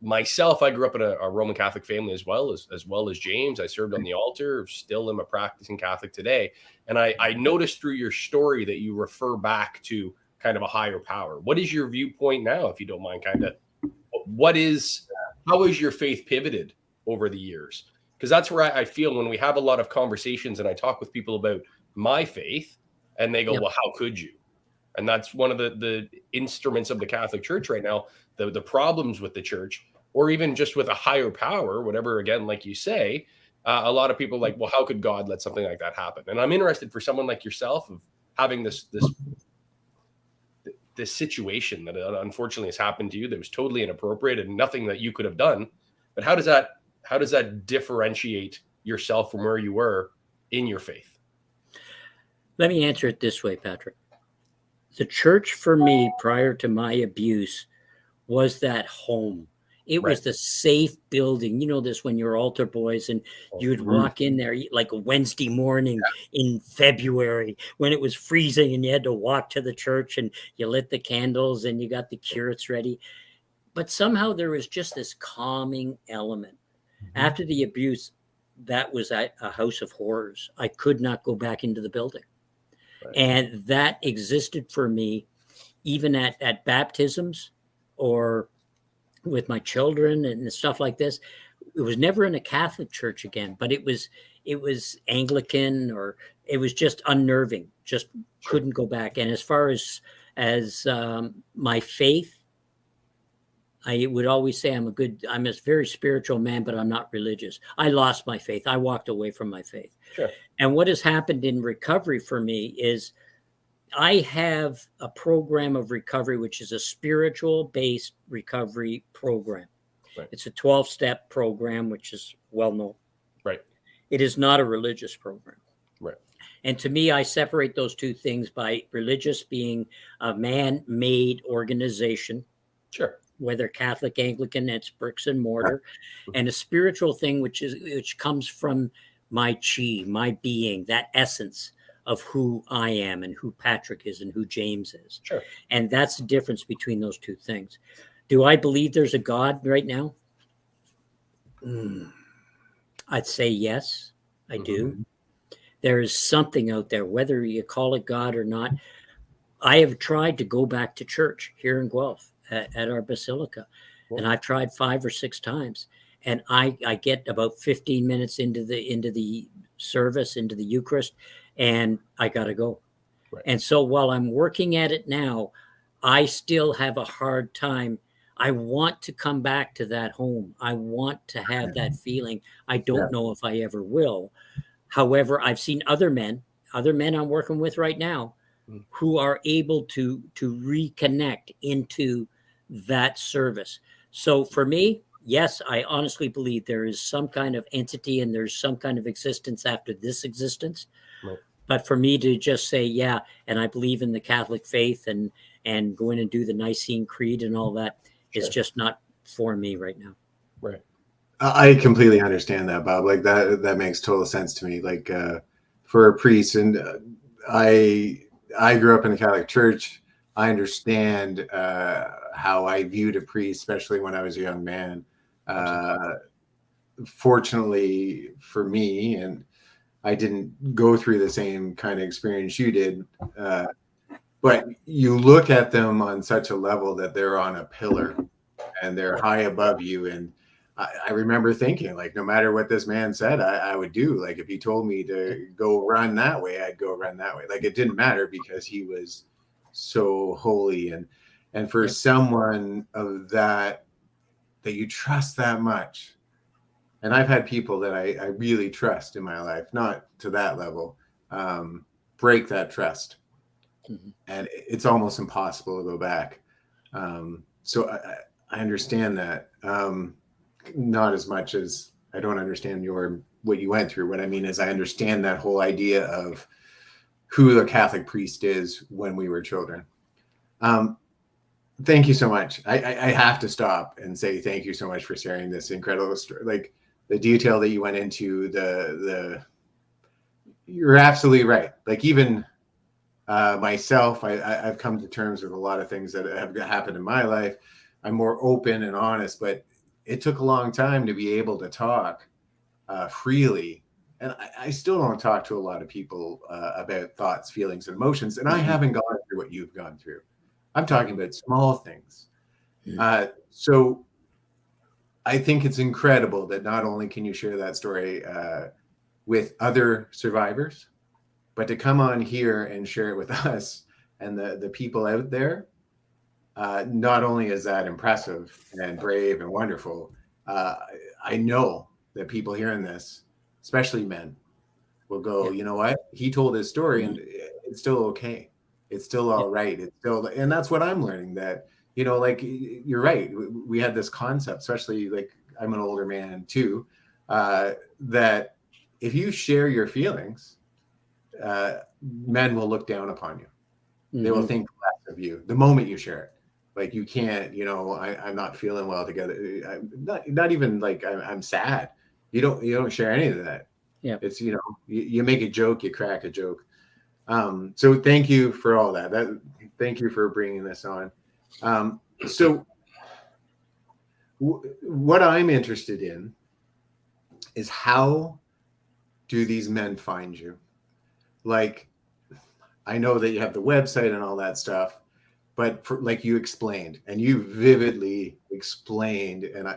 A: Myself, I grew up in a Roman Catholic family as well as James. I served on the altar, still am a practicing Catholic today. And I noticed through your story that you refer back to kind of a higher power. What is your viewpoint now, if you don't mind, how has your faith pivoted over the years? Because that's where I feel when we have a lot of conversations and I talk with people about my faith, and they go,
C: Yep.
A: well, how could you? And that's one of the instruments of the Catholic Church right now. The problems with the church, or even just with a higher power, whatever, again, like you say, a lot of people are like, well, how could God let something like that happen? And I'm interested for someone like yourself of having this situation that unfortunately has happened to you that was totally inappropriate and nothing that you could have done. But how does that differentiate yourself from where you were in your faith?
C: Let me answer it this way, Patrick. The church for me prior to my abuse was that home. It
A: Right.
C: was the safe building. You know this when you're altar boys and you'd walk in there like a Wednesday morning in February when it was freezing and you had to walk to the church and you lit the candles and you got the curates ready. But somehow there was just this calming element. After the abuse, that was a house of horrors. I could not go back into the building.
A: Right.
C: And that existed for me even at baptisms or with my children and stuff like this. It was never in a Catholic church again, but it was Anglican, or it was just unnerving. Just couldn't go back. And as far as my faith, I would always say I'm a very spiritual man, but I'm not religious. I lost my faith. I walked away from my faith.
A: Sure.
C: And what has happened in recovery for me is I have a program of recovery, which is a spiritual-based recovery program.
A: Right.
C: It's a 12-step program, which is well known.
A: Right.
C: It is not a religious program.
A: Right.
C: And to me, I separate those two things by religious being a man-made organization.
A: Sure.
C: Whether Catholic, Anglican, it's bricks and mortar, and a spiritual thing, which comes from my chi, my being, that essence of who I am and who Patrick is and who James is.
A: Sure.
C: And that's the difference between those two things. Do I believe there's a God right now? I'd say yes, I do. There is something out there, whether you call it God or not. I have tried to go back to church here in Guelph at our basilica, and I've tried 5 or 6 times, and I get about 15 minutes into the service, into the Eucharist, and I got to go. Right. And so while I'm working at it now, I still have a hard time. I want to come back to that home. I want to have that feeling. I don't know if I ever will. However, I've seen other men I'm working with right now who are able to reconnect into that service. So for me, yes, I honestly believe there is some kind of entity and there's some kind of existence after this existence. Right. But for me to just say, yeah, and I believe in the Catholic faith and go in and do the Nicene Creed and all that is just not for me right now.
A: Right.
B: I completely understand that, Bob. Like that makes total sense to me. Like for a priest, and I grew up in the Catholic Church. I understand how I viewed a priest, especially when I was a young man. Fortunately for me, and I didn't go through the same kind of experience you did, but you look at them on such a level that they're on a pillar and they're high above you. And I remember thinking, like, no matter what this man said, I would do. Like, if he told me to go run that way, I'd go run that way. Like, it didn't matter because he was so holy. And for someone of that you trust that much, and I've had people that I really trust in my life, not to that level, break that trust. And it's almost impossible to go back. So I understand that. Not as much as I don't understand what you went through. What I mean is I understand that whole idea of who the Catholic priest is when we were children. Thank you so much. I have to stop and say thank you so much for sharing this incredible story. Like the detail that you went into, you're absolutely right. Like even myself, I've come to terms with a lot of things that have happened in my life. I'm more open and honest, but it took a long time to be able to talk freely. And I still don't talk to a lot of people about thoughts, feelings, and emotions. And I haven't gone through what you've gone through. I'm talking about small things. So I think it's incredible that not only can you share that story with other survivors, But to come on here and share it with us and the people out there, not only is that impressive and brave and wonderful, I know that people hearing this, especially men, will go, you know what? He told his story and it's still okay. It's still all right. It's still, and that's what I'm learning, that, you know, like, you're right. We had this concept, especially, like, I'm an older man too, that if you share your feelings, men will look down upon you. They will think less of you the moment you share it. Like, you can't, you know, I'm not feeling well together. I'm not even like I'm sad. You don't share any of that.
C: Yeah.
B: It's, you know, you make a joke, you crack a joke. So thank you for all that. Thank you for bringing this on. So what I'm interested in is, how do these men find you? Like, I know that you have the website and all that stuff, but like you explained, and you vividly explained, and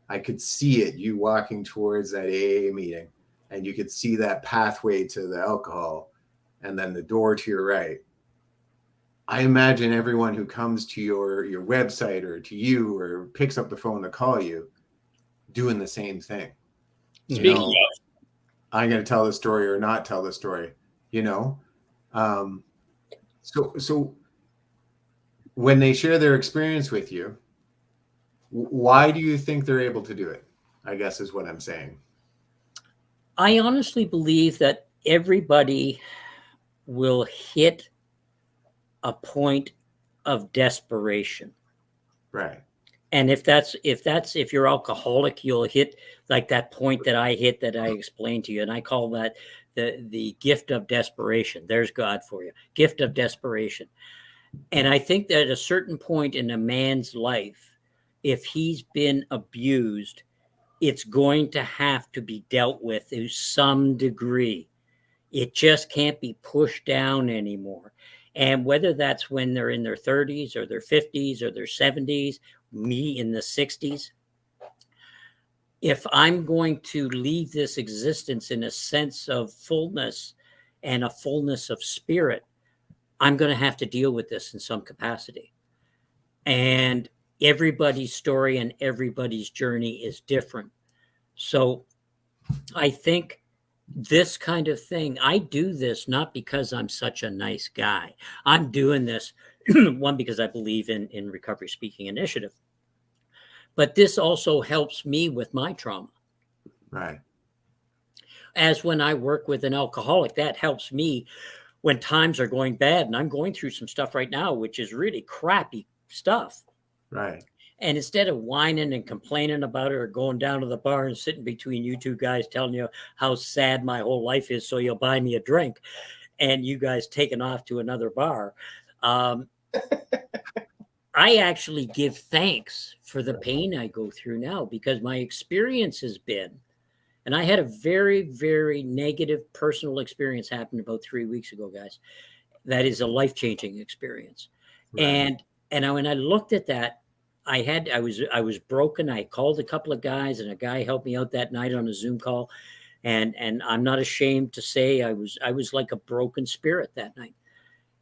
B: I could see it, you walking towards that AA meeting, and you could see that pathway to the alcohol and then the door to your right. I imagine everyone who comes to your website or to you or picks up the phone to call you doing the same thing.
A: Speaking
B: of, I'm going to tell the story or not tell the story, you know? So when they share their experience with you, why do you think they're able to do it? I guess is what I'm saying.
C: I honestly believe that everybody will hit a point of desperation.
B: Right.
C: And if you're alcoholic, you'll hit like that point that I hit, that I explained to you. And I call that the gift of desperation. There's God for you. Gift of desperation. And I think that at a certain point in a man's life, if he's been abused, it's going to have to be dealt with to some degree. It just can't be pushed down anymore. And whether that's when they're in their 30s or their 50s or their 70s, me in the 60s, if I'm going to leave this existence in a sense of fullness and a fullness of spirit, I'm going to have to deal with this in some capacity. And everybody's story and everybody's journey is different. So I think this kind of thing, I do this not because I'm such a nice guy. I'm doing this, one, because I believe in Recovery Speaking Initiative. But this also helps me with my trauma.
B: Right.
C: As when I work with an alcoholic, that helps me when times are going bad. And I'm going through some stuff right now, which is really crappy stuff.
B: Right.
C: And instead of whining and complaining about it or going down to the bar and sitting between you two guys telling you how sad my whole life is so you'll buy me a drink, and you guys taking off to another bar, I actually give thanks for the pain I go through now, because my experience has been, and I had a very, very negative personal experience happen about 3 weeks ago, guys. That is a life-changing experience. Right. And when I looked at that, I was broken. I called a couple of guys, and a guy helped me out that night on a Zoom call. And I'm not ashamed to say I was like a broken spirit that night.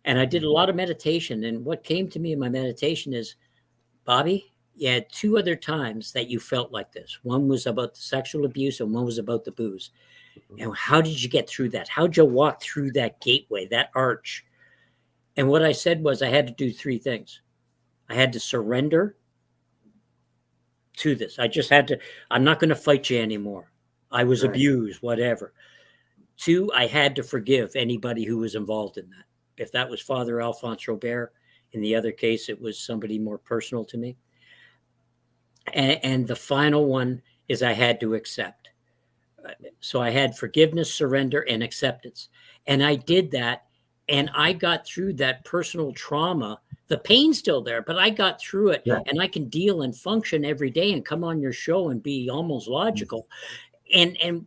C: And I did a lot of meditation. And what came to me in my meditation is, Bobby, you had 2 other times that you felt like this. One was about the sexual abuse and one was about the booze. And how did you get through that? How'd you walk through that gateway, that arch? And what I said was, I had to do 3 things. I had to surrender to this. I just had to, I'm not going to fight you anymore. I was abused, whatever. 2, I had to forgive anybody who was involved in that. If that was Father Alphonse Robert, in the other case, it was somebody more personal to me. And the final one is, I had to accept. So I had forgiveness, surrender, and acceptance. And I did that. And I got through that personal trauma. The pain's still there, but I got through it. Yeah. And I can deal and function every day and come on your show and be almost logical and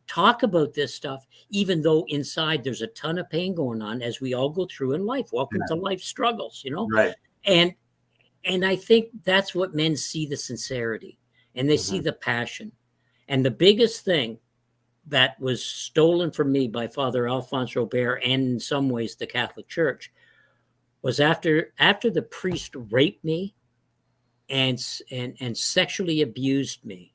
C: talk about this stuff, even though inside there's a ton of pain going on, as we all go through in life. Welcome to life struggles, you know?
B: Right.
C: And I think that's what men see, the sincerity, and they see the passion. And the biggest thing that was stolen from me by Father Alphonse Robert and in some ways the Catholic Church was after the priest raped me and sexually abused me.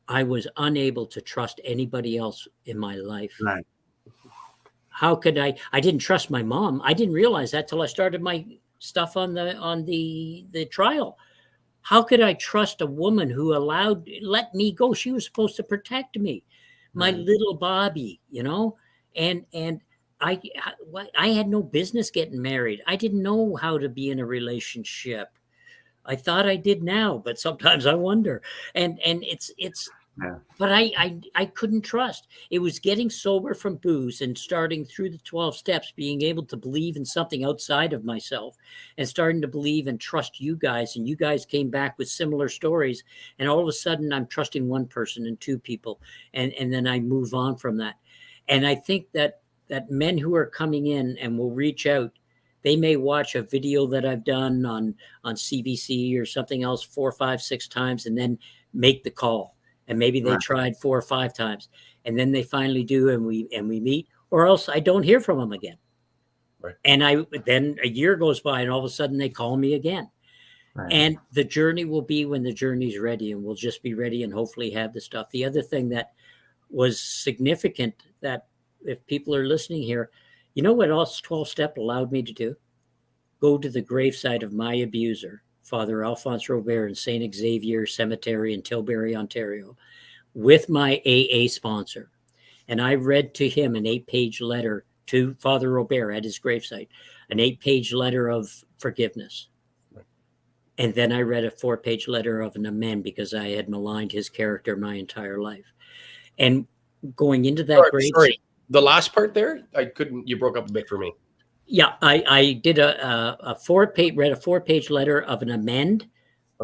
C: I was unable to trust anybody else in my life.
B: Right.
C: How could I didn't trust my mom. I didn't realize that till I started my stuff on the trial. How could I trust a woman who let me go? She was supposed to protect me, my little Bobby, and I had no business getting married. I didn't know how to be in a relationship. I thought I did now, but sometimes I wonder. And it's but I couldn't trust. It was getting sober from booze and starting through the 12 steps, being able to believe in something outside of myself and starting to believe and trust you guys. And you guys came back with similar stories. And all of a sudden I'm trusting one person and two people. And then I move on from that. And I think that men who are coming in and will reach out, they may watch a video that I've done on CBC or something else 4, 5, 6 times and then make the call. And maybe they tried 4 or 5 times, and then they finally do, and we meet, or else I don't hear from them again.
A: Right.
C: And then a year goes by, and all of a sudden they call me again. Right. And the journey will be when the journey's ready, and we'll just be ready and hopefully have the stuff. The other thing that was significant, that if people are listening here, you know what else 12-step allowed me to do? Go to the gravesite of my abuser, Father Alphonse Robert, in St. Xavier Cemetery in Tilbury, Ontario, with my AA sponsor. And I read to him an 8-page letter to Father Robert at his gravesite, an 8-page letter of forgiveness. And then I read a 4-page letter of an amend because I had maligned his character my entire life. And going into that gravesite.
A: Sorry, the last part there, you broke up a bit for me.
C: Yeah, I did read a 4-page letter of an amend,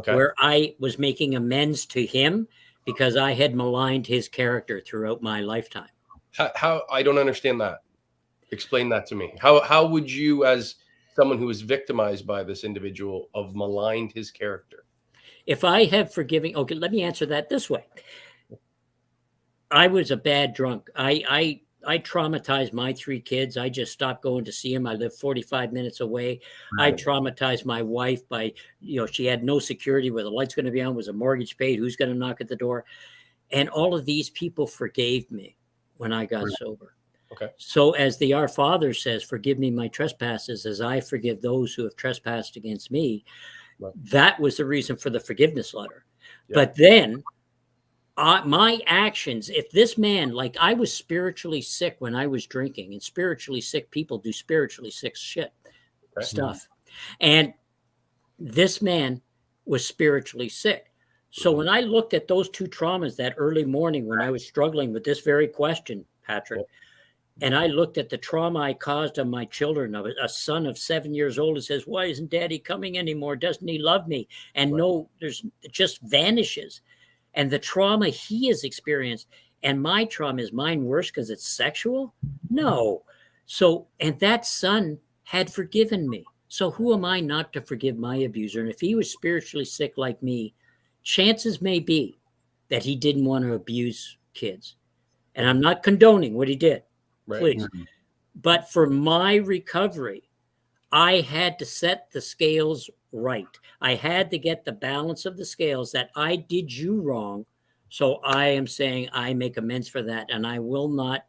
C: where I was making amends to him because I had maligned his character throughout my lifetime.
A: How I don't understand that. Explain that to me. How would you, as someone who was victimized by this individual, have maligned his character?
C: If I have forgiven, okay, let me answer that this way. I was a bad drunk. I traumatized my 3 kids. I just stopped going to see them. I lived 45 minutes away. Right. I traumatized my wife by, she had no security where the light's going to be on, was a mortgage paid, who's going to knock at the door. And all of these people forgave me when I got sober.
A: Okay.
C: So as the Our Father says, forgive me my trespasses as I forgive those who have trespassed against me. Right. That was the reason for the forgiveness letter. Yeah. But then my actions, if this man, like I was spiritually sick when I was drinking, and spiritually sick people do spiritually sick stuff. And this man was spiritually sick. So when I looked at those 2 traumas that early morning when I was struggling with this very question, Patrick, and I looked at the trauma I caused on my children, of a son of 7 years old who says, why isn't daddy coming anymore? Doesn't he love me? And it just vanishes. And the trauma he has experienced, and my trauma, is mine worse because it's sexual? No. So, and that son had forgiven me. So who am I not to forgive my abuser? And if he was spiritually sick like me, chances may be that he didn't want to abuse kids. And I'm not condoning what he did, please. Mm-hmm. But for my recovery, I had to set the scales right. I had to get the balance of the scales that I did you wrong. So I am saying I make amends for that. And I will not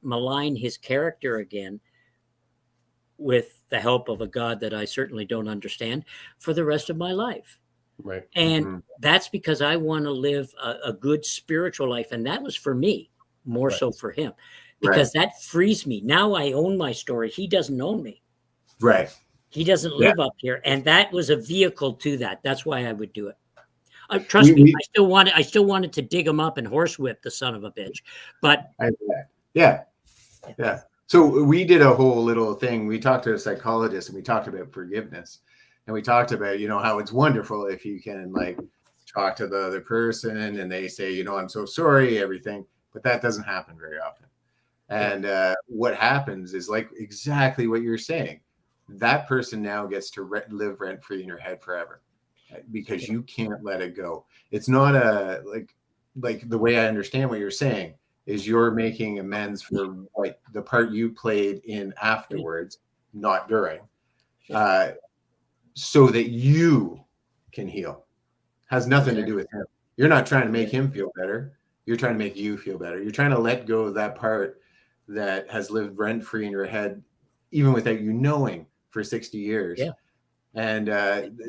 C: malign his character again with the help of a God that I certainly don't understand for the rest of my life.
A: Right.
C: And that's because I want to live a good spiritual life. And that was for me, more so for him, because that frees me. Now I own my story. He doesn't own me.
B: Right.
C: He doesn't live up here. And that was a vehicle to that. That's why I would do it. Trust me, I still wanted to dig him up and horsewhip the son of a bitch. But
B: yeah. So we did a whole little thing. We talked to a psychologist and we talked about forgiveness. And we talked about, how it's wonderful if you can talk to the other person and they say, I'm so sorry, everything. But that doesn't happen very often. And what happens is exactly what you're saying. That person now gets to live rent free in your head forever because you can't let it go. It's not like the way I understand what you're saying is you're making amends for what the part you played in afterwards, not during, so that you can heal. Has nothing to do with him. You're not trying to make him feel better. You're trying to make you feel better. You're trying to let go of that part that has lived rent free in your head, even without you knowing, for 60 years.
C: Yeah.
B: And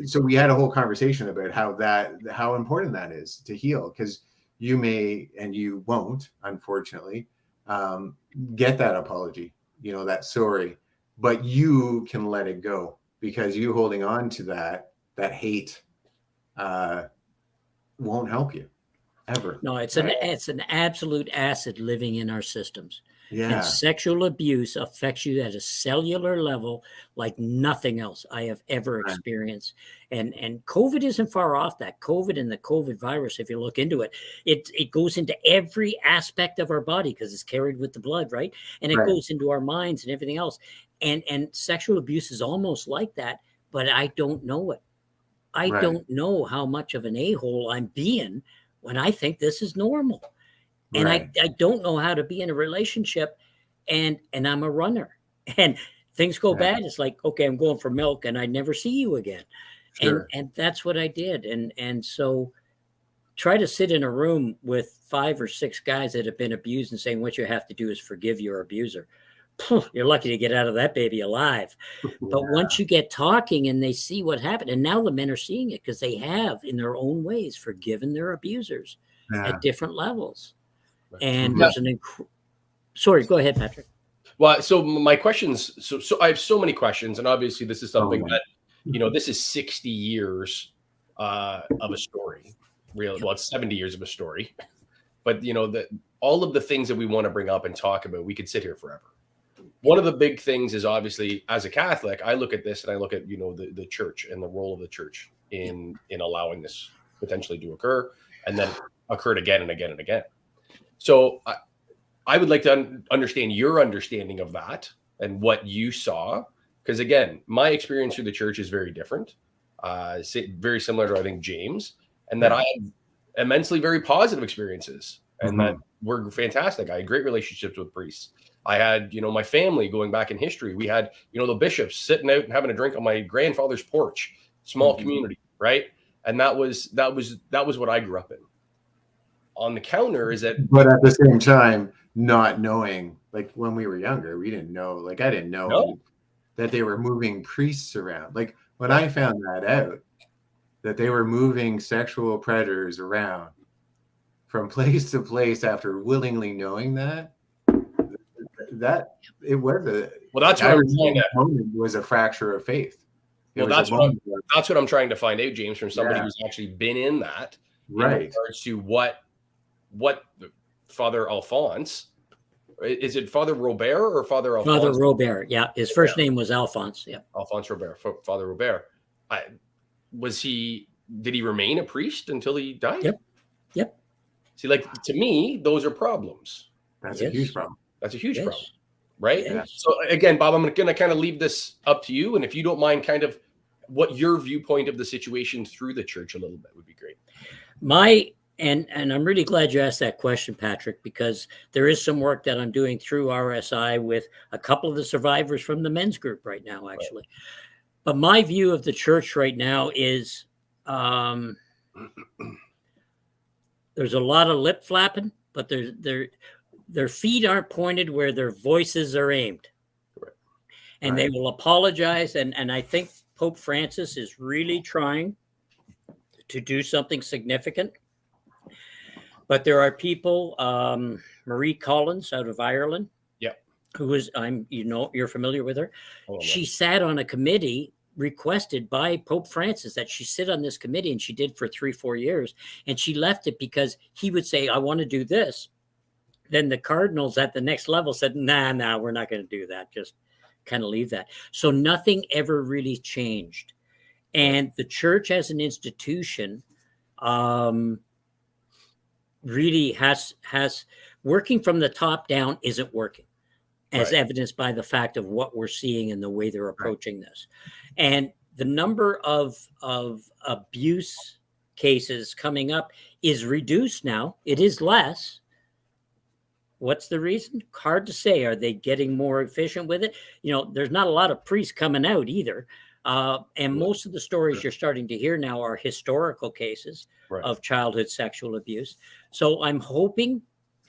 B: so we had a whole conversation about how important that is to heal, because you may, and you won't, unfortunately, get that apology, that sorry, but you can let it go, because you holding on to that hate won't help you ever.
C: No, it's an absolute acid living in our systems.
B: Yeah.
C: And sexual abuse affects you at a cellular level like nothing else I have ever experienced. And COVID isn't far off that. COVID and the COVID virus, if you look into it, it goes into every aspect of our body because it's carried with the blood, right? And it goes into our minds and everything else. And sexual abuse is almost like that, but I don't know it. I don't know how much of an a-hole I'm being when I think this is normal. And I don't know how to be in a relationship, and I'm a runner, and things go bad. It's like, okay, I'm going for milk and I never see you again. Sure. And that's what I did. And so try to sit in a room with 5 or 6 guys that have been abused and saying what you have to do is forgive your abuser. You're lucky to get out of that baby alive. But once you get talking and they see what happened, and now the men are seeing it because they have in their own ways forgiven their abusers at different levels. And there's sorry, go ahead, Patrick.
A: Well, so my questions, so I have so many questions, and obviously this is something that, this is 60 years of a story. Really, well, it's 70 years of a story. But, all of the things that we want to bring up and talk about, we could sit here forever. One of the big things is obviously, as a Catholic, I look at this and I look at, the church and the role of the church in allowing this potentially to occur, and then occurred again and again and again. So I would like to understand your understanding of that and what you saw, because again, my experience through the church is very different, very similar to, I think, James, and that I had immensely very positive experiences, and that were fantastic. I had great relationships with priests. I had, my family going back in history. We had, the bishops sitting out and having a drink on my grandfather's porch, small community, right? And that was what I grew up in. On the counter is that,
B: but at the same time, not knowing, like when we were younger, we didn't know, like I didn't know that they were moving priests around. Like when I found that out, that they were moving sexual predators around from place to place after willingly knowing that it was
A: that's what
B: was a fracture of faith.
A: That's what I'm trying to find out, James, from somebody who's actually been in that,
B: right?
A: In regards to what Father Alphonse, is it Father Robert or Father Alphonse?
C: Father Robert, yeah. His first name was Alphonse, yeah.
A: Alphonse Robert, Father Robert. Did he remain a priest until he died?
C: Yep.
A: See, like, to me, those are problems.
B: That's a huge problem.
A: That's a huge problem, right?
C: Yes.
A: So again, Bob, I'm going to kind of leave this up to you. And if you don't mind, kind of what your viewpoint of the situation through the church a little bit would be great.
C: And I'm really glad you asked that question, Patrick, because there is some work that I'm doing through RSI with a couple of the survivors from the men's group right now, actually. Right. But my view of the church right now is there's a lot of lip flapping, but their feet aren't pointed where their voices are aimed.
A: Right.
C: And they will apologize. And I think Pope Francis is really trying to do something significant. But there are people, Marie Collins out of Ireland, who is, you're familiar with her. She sat on a committee requested by Pope Francis that she sit on this committee, and she did for 3-4 years. And she left it because he would say, I want to do this. Then the cardinals at the next level said, nah, we're not going to do that. Just kind of leave that. So nothing ever really changed. And the church as an institution, really has working from the top down isn't working, as evidenced by the fact of what we're seeing and the way they're approaching this. And the number of abuse cases coming up is reduced now. It is less. What's the reason? Hard to say. Are they getting more efficient with it? There's not a lot of priests coming out either. And most of the stories you're starting to hear now are historical cases of childhood sexual abuse. So I'm hoping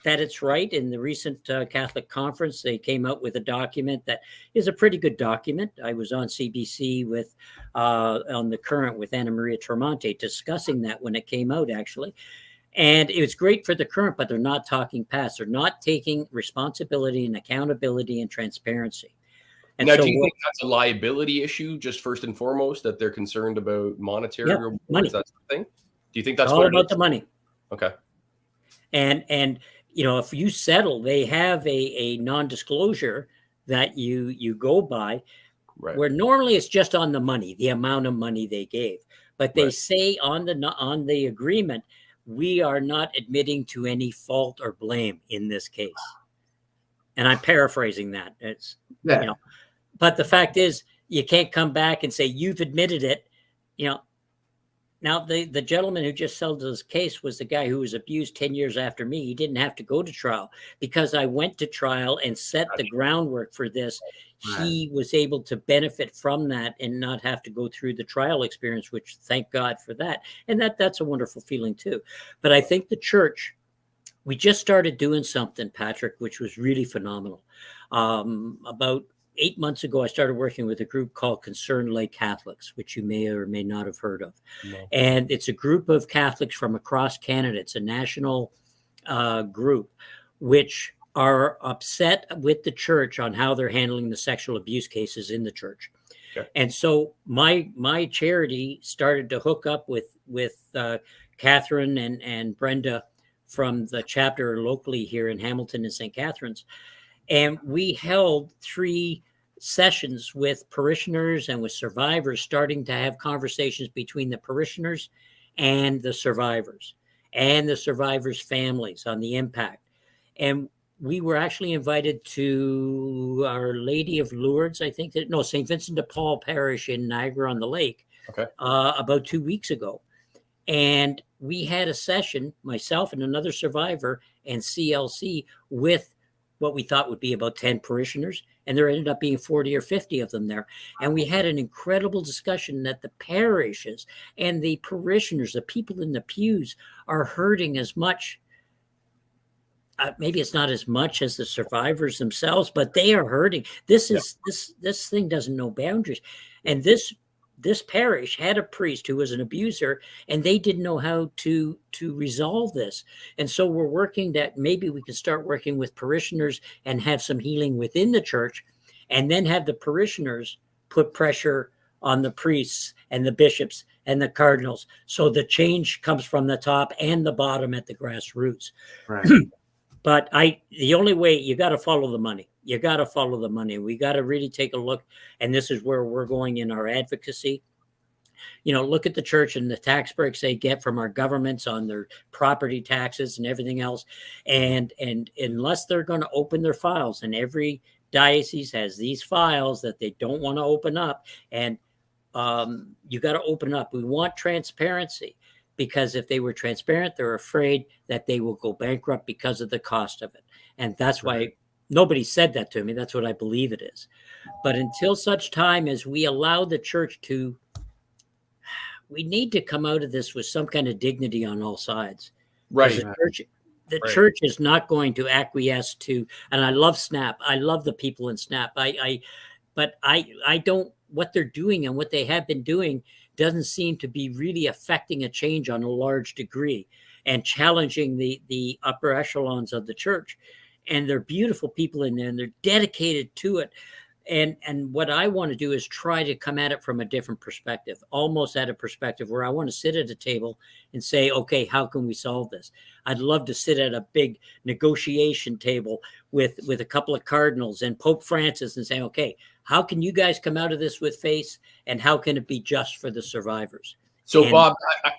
C: that it's right. In the recent Catholic conference, they came out with a document that is a pretty good document. I was on CBC with on The Current with Anna Maria Tremonti discussing that when it came out, actually. And it was great for The Current, but they're not talking past. They're not taking responsibility and accountability and transparency. And
A: now, do you think that's a liability issue, just first and foremost, that they're concerned about monetary or
C: money?
A: That sort of thing? Do you think that's
C: all about the money?
A: Okay.
C: And if you settle, they have a non-disclosure that you go by, where normally it's just on the money, the amount of money they gave. But they say on the agreement, we are not admitting to any fault or blame in this case. And I'm paraphrasing that. It's but the fact is, you can't come back and say you've admitted it. Now, the gentleman who just settled his case was the guy who was abused 10 years after me. He didn't have to go to trial because I went to trial and set the groundwork for this. He was able to benefit from that and not have to go through the trial experience, which thank God for that. And that's a wonderful feeling too. But I think the church, we just started doing something, Patrick, which was really phenomenal. About 8 months ago, I started working with a group called Concerned Lay Catholics, which you may or may not have heard of. No. And it's a group of Catholics from across Canada. It's a national group, which are upset with the church on how they're handling the sexual abuse cases in the church. Okay. And so my charity started to hook up with Catherine and Brenda from the chapter locally here in Hamilton and St. Catharines. And we held 3 sessions with parishioners and with survivors, starting to have conversations between the parishioners and the survivors families on the impact. And we were actually invited to Our Lady of Lourdes, I think St. Vincent de Paul Parish in Niagara-on-the-Lake, about 2 weeks ago. And we had a session, myself and another survivor and CLC, with what we thought would be about 10 parishioners, and there ended up being 40 or 50 of them there. And we had an incredible discussion that the parishes and the parishioners, the people in the pews, are hurting as much. Maybe it's not as much as the survivors themselves, but they are hurting. This thing doesn't know boundaries. And this parish had a priest who was an abuser, and they didn't know how to resolve this. And so we're working that maybe we can start working with parishioners and have some healing within the church, and then have the parishioners put pressure on the priests and the bishops and the cardinals. So the change comes from the top and the bottom at the grassroots. Right. But the only way, you got to follow the money. You got to follow the money. We got to really take a look. And this is where we're going in our advocacy. Look at the church and the tax breaks they get from our governments on their property taxes and everything else. And unless they're going to open their files, and every diocese has these files that they don't want to open up. And you got to open up. We want transparency. Because if they were transparent, they're afraid that they will go bankrupt because of the cost of it. And that's why nobody said that to me. That's what I believe it is. But until such time as we allow the church we need to come out of this with some kind of dignity on all sides. Right. The church is not going to acquiesce to, and I love SNAP. I love the people in SNAP. But I don't, what they're doing and what they have been doing doesn't seem to be really affecting a change on a large degree and challenging the upper echelons of the church. And they're beautiful people in there, and they're dedicated to it. And what I want to do is try to come at it from a different perspective, almost at a perspective where I want to sit at a table and say, okay, how can we solve this? I'd love to sit at a big negotiation table with a couple of cardinals and Pope Francis and say, okay, how can you guys come out of this with face, and how can it be just for the survivors?
A: So, Bob,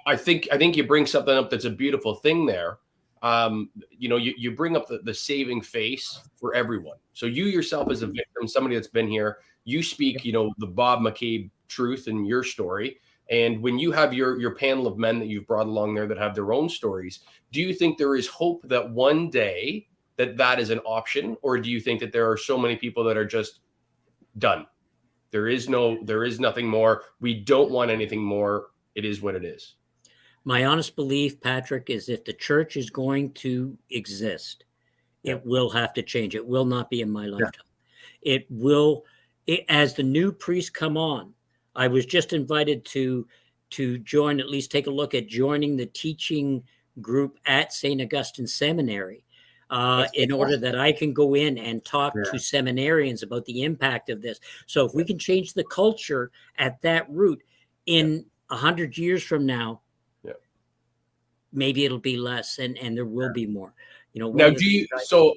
A: I think you bring something up that's a beautiful thing there. You bring up the saving face for everyone. So you yourself as a victim, somebody that's been here, you speak, the Bob McCabe truth in your story. And when you have your panel of men that you've brought along there that have their own stories, do you think there is hope that one day that is an option, or do you think that there are so many people that are just done? There is nothing more. We don't want anything more. It is what it is.
C: My honest belief, Patrick, is if the church is going to exist, it will have to change. It will not be in my lifetime. It will, as the new priests come on. I was just invited to join, at least take a look at joining the teaching group at St. Augustine Seminary, in order that I can go in and talk to seminarians about the impact of this. So if we can change the culture at that root, in 100 years from now, maybe it'll be less, and there will be more. You know.
A: Now, so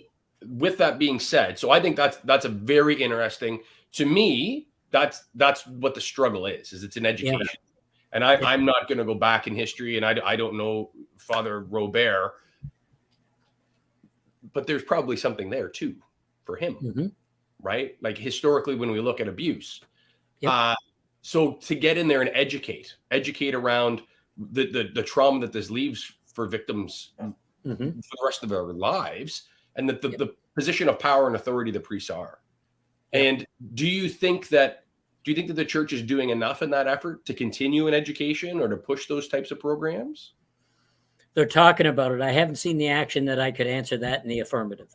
A: with that being said, so I think that's a very interesting. To me, that's what the struggle is it's an education. And I'm not going to go back in history, and I don't know Father Robert, but there's probably something there too for him, right? Like historically, when we look at abuse, so to get in there and educate around the trauma that this leaves for victims for the rest of their lives, and the position of power and authority the priests are. And do you think that the church is doing enough in that effort to continue in education or to push those types of programs?
C: They're talking about it. I haven't seen the action that I could answer that in the affirmative.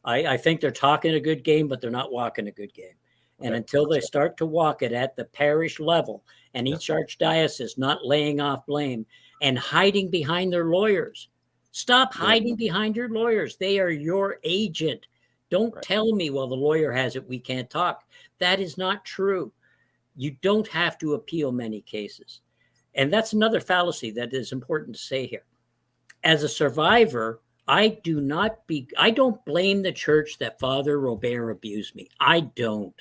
C: I think they're talking a good game, but they're not walking a good game. And until they start to walk it at the parish level, and each archdiocese not laying off blame and hiding behind their lawyers. Stop hiding behind your lawyers. They are your agent. Don't tell me, well, the lawyer has it, we can't talk. That is not true. You don't have to appeal many cases. And that's another fallacy that is important to say here. As a survivor, I don't blame the church that Father Robert abused me. I don't.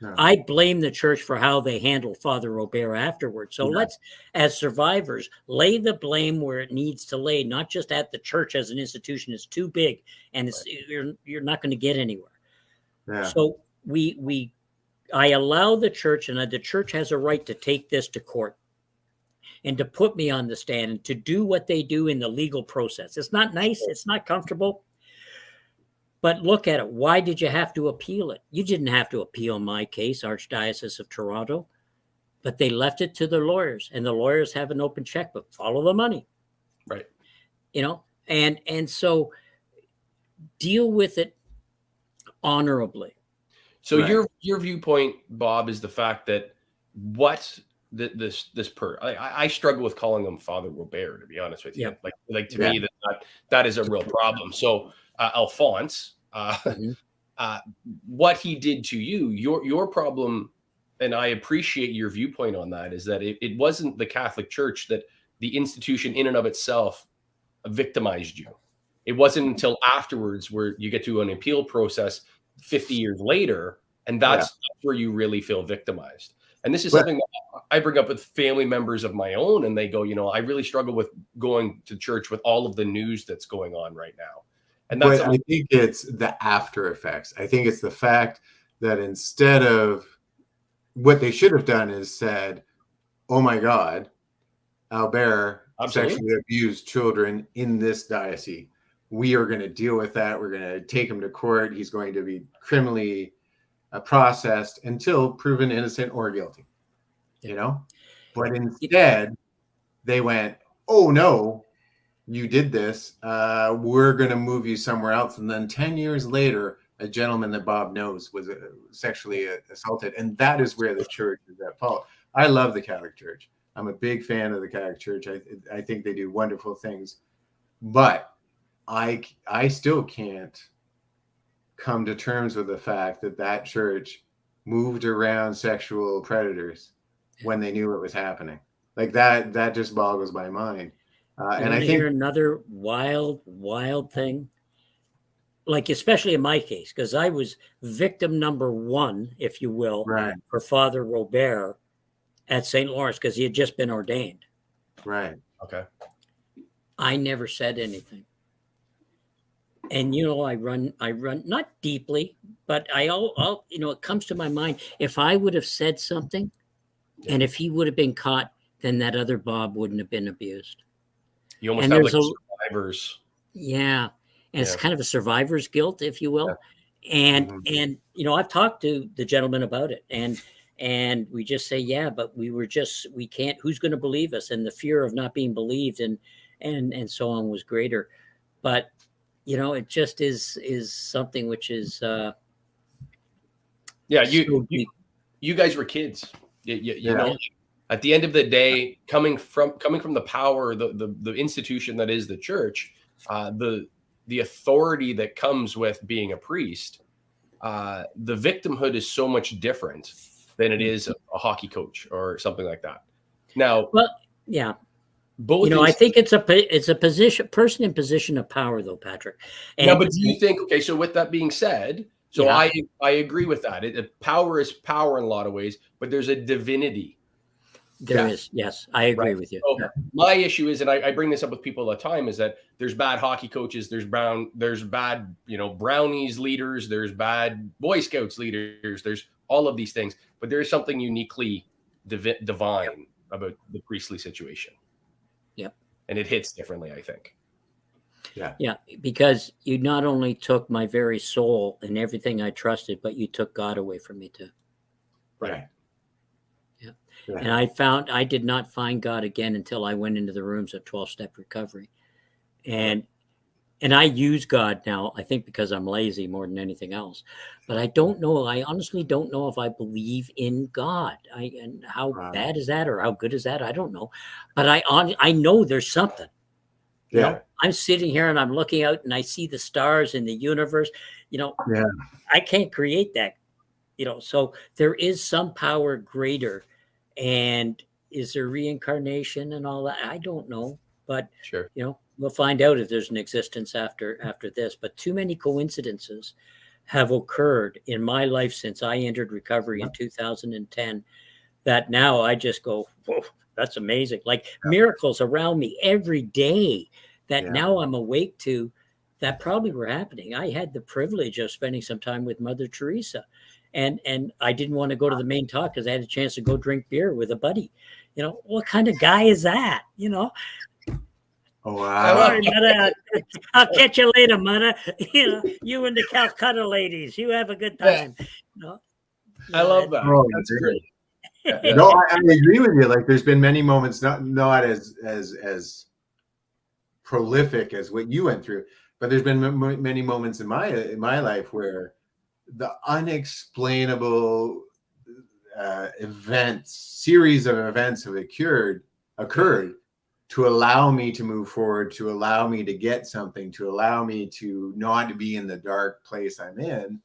C: No. I blame the church for how they handled Father Robert afterwards. So let's, as survivors, lay the blame where it needs to lay, not just at the church as an institution. It's too big, and you're not going to get anywhere. Yeah. So I allow the church, and the church has a right to take this to court and to put me on the stand and to do what they do in the legal process. It's not nice. It's not comfortable. But look at it. Why did you have to appeal it? You didn't have to appeal my case, Archdiocese of Toronto, but they left it to their lawyers, and the lawyers have an open checkbook. Follow the money.
A: Right.
C: You know, and so deal with it honorably.
A: So your viewpoint, Bob, is the fact that I struggle with calling him Father Robert, to be honest with you. Like to me, that is a real problem. So Alphonse, what he did to you, your problem, and I appreciate your viewpoint on that, is that it wasn't the Catholic Church, that the institution in and of itself victimized you. It wasn't until afterwards where you get to an appeal process 50 years later, and that's where you really feel victimized. And this is something that I bring up with family members of my own, and they go, I really struggle with going to church with all of the news that's going on right now. And that's
B: I think it's the after effects. I think it's the fact that instead of what they should have done is said, oh my God, Albert sexually abused children in this diocese. We are going to deal with that. We're going to take him to court. He's going to be criminally processed until proven innocent or guilty, But instead, they went, oh no, you did this. We're going to move you somewhere else. And then 10 years later, a gentleman that Bob knows was sexually assaulted. And that is where the church is at fault. I love the Catholic Church. I'm a big fan of the Catholic Church. I think they do wonderful things. But I still can't come to terms with the fact that church moved around sexual predators when they knew it was happening. Like that just boggles my mind. And I think
C: another wild thing, like especially in my case, because I was victim number one, if you will, for Father Robert at St. Lawrence, because he had just been ordained.
B: Right.
A: Okay.
C: I never said anything. And, I run not deeply, but it comes to my mind. If I would have said something and if he would have been caught, then that other Bob wouldn't have been abused.
A: You almost
C: And
A: have
C: there's
A: like
C: a
A: survivors.
C: yeah, and it's
A: Yeah.
C: kind of a survivor's guilt, if you will. And you know, I've talked to the gentleman about it, and we just say, yeah, but we can't. Who's going to believe us? And the fear of not being believed, and so on was greater. But you know, it just is something which is
A: Yeah,
C: so deep.
A: you guys were kids. You
B: Yeah.
A: know, at the end of the day, coming from the power, the institution that is the church, the authority that comes with being a priest, the victimhood is so much different than it is a hockey coach or something like that. Now,
C: Well, yeah.
A: both
C: You know, I think it's a person in position of power, though, Patrick.
A: yeah,
C: And
A: but do you think, okay, so with that being said, so
C: yeah,
A: I agree with that. Power is power in a lot of ways, but there's a divinity.
C: there
B: Yeah.
C: is. Yes, I agree with you.
A: So my issue is, and I bring this up with people all the time, is that there's bad hockey coaches, there's bad, brownies leaders, there's bad Boy Scouts leaders, there's all of these things, but there is something uniquely divine about the priestly situation.
C: Yep.
A: And it hits differently, I think.
C: Yeah, because you not only took my very soul and everything I trusted, but you took God away from me too.
B: Right.
C: Yeah.
B: Yeah.
C: And I did not find God again until I went into the rooms of 12-step recovery. And I use God now, I think because I'm lazy more than anything else. But I don't know. I honestly don't know if I believe in God. And how bad is that or how good is that? I don't know. But I know there's something. You know, I'm sitting here and I'm looking out and I see the stars in the universe. You know, I can't create that. You know, so there is some power greater. And is there reincarnation and all that? I don't know. But
A: Sure.
C: you know, we'll find out if there's an existence after this. But too many coincidences have occurred in my life since I entered recovery in 2010 that now I just go, whoa, that's amazing. Like miracles around me every day that now I'm awake to that probably were happening. I had the privilege of spending some time with Mother Teresa. And I didn't want to go to the main talk because I had a chance to go drink beer with a buddy. You know, what kind of guy is that? You know?
B: Oh, wow.
C: Sorry, Mother. I'll catch you later, Mother. You know, you and the Calcutta ladies. You have a good time. You know?
A: I love that.
B: Oh,
A: that's great.
B: No, I agree with you. Like, there's been many moments, not as prolific as what you went through, but there's been many moments in my life where the unexplainable series of events have occurred to allow me to move forward, to allow me to get something, to allow me to not be in the dark place I'm in.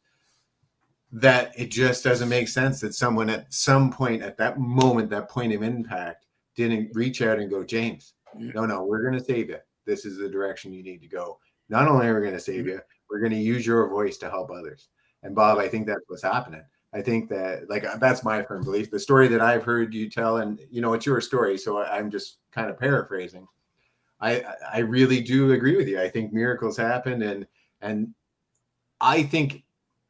B: That it just doesn't make sense that someone at some point, at that moment, that point of impact, didn't reach out and go, James, no, we're going to save you. This is the direction you need to go. Not only are we going to save you, we're going to use your voice to help others. And Bob, I think that's what's happening. I think that, like, that's my firm belief. The story that I've heard you tell, and you know, it's your story, so I'm just kind of paraphrasing. I really do agree with you. I think miracles happen, and I think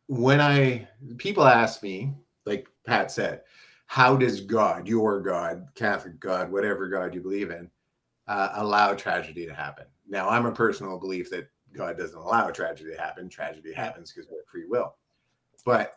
B: when people ask me, like Pat said, how does God, your God, Catholic God, whatever God you believe in, allow tragedy to happen? Now, I'm a personal belief that God doesn't allow tragedy to happen. Tragedy happens because we have free will. But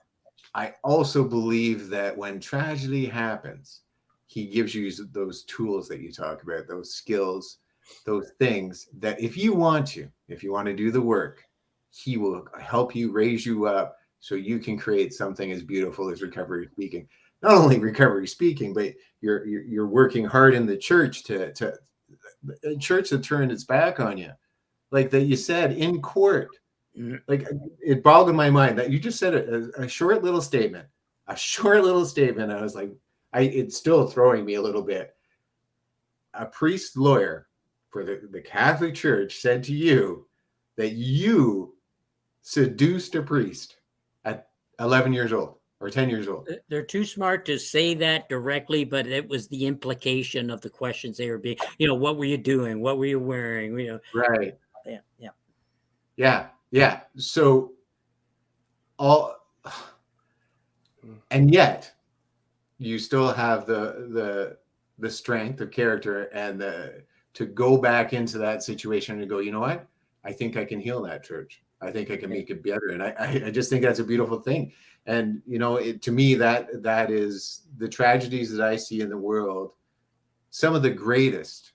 B: I also believe that when tragedy happens, he gives you those tools that you talk about, those skills, those things that if you want to do the work, he will help you, raise you up so you can create something as beautiful as Recovery Speaking. Not only Recovery Speaking, but you're working hard in the church to a church that turned its back on you. Like that you said in court. Like, it boggled my mind that you just said a short little statement. I was like, it's still throwing me a little bit. A priest lawyer for the Catholic Church said to you that you seduced a priest at 11 years old or 10 years old.
C: They're too smart to say that directly, but it was the implication of the questions they were being, you know, what were you doing? What were you wearing? You know,
B: right.
C: Yeah.
B: So and yet you still have the the strength of character and to go back into that situation and go, you know what? I think I can heal that church. I think I can make it better. And I just think that's a beautiful thing. And, you know, to me, that is the tragedies that I see in the world. Some of the greatest,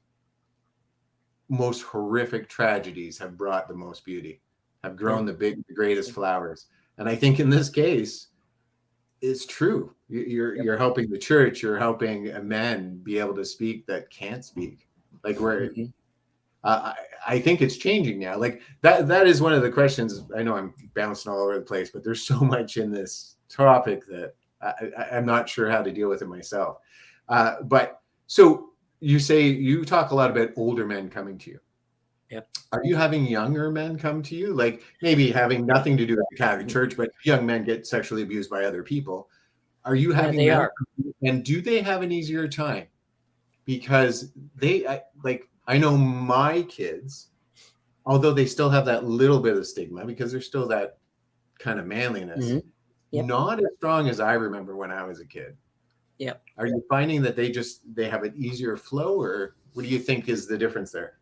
B: most horrific tragedies have brought the most beauty, have grown the greatest flowers. And I think in this case, it's true. You're helping the church. You're helping men be able to speak that can't speak. Like I think it's changing now. Like that is one of the questions. I know I'm bouncing all over the place, but there's so much in this topic that I'm not sure how to deal with it myself. But so you say you talk a lot about older men coming to you.
C: Yep.
B: Are you having younger men come to you? Like maybe having nothing to do with the Catholic Church, but young men get sexually abused by other people. Are you having
C: they
B: them?
C: are.
B: And do they have an easier time? Because I know my kids, although they still have that little bit of stigma because there's still that kind of manliness, not as strong as I remember when I was a kid.
C: Yep.
B: Are you finding that they have an easier flow, or what do you think is the difference there?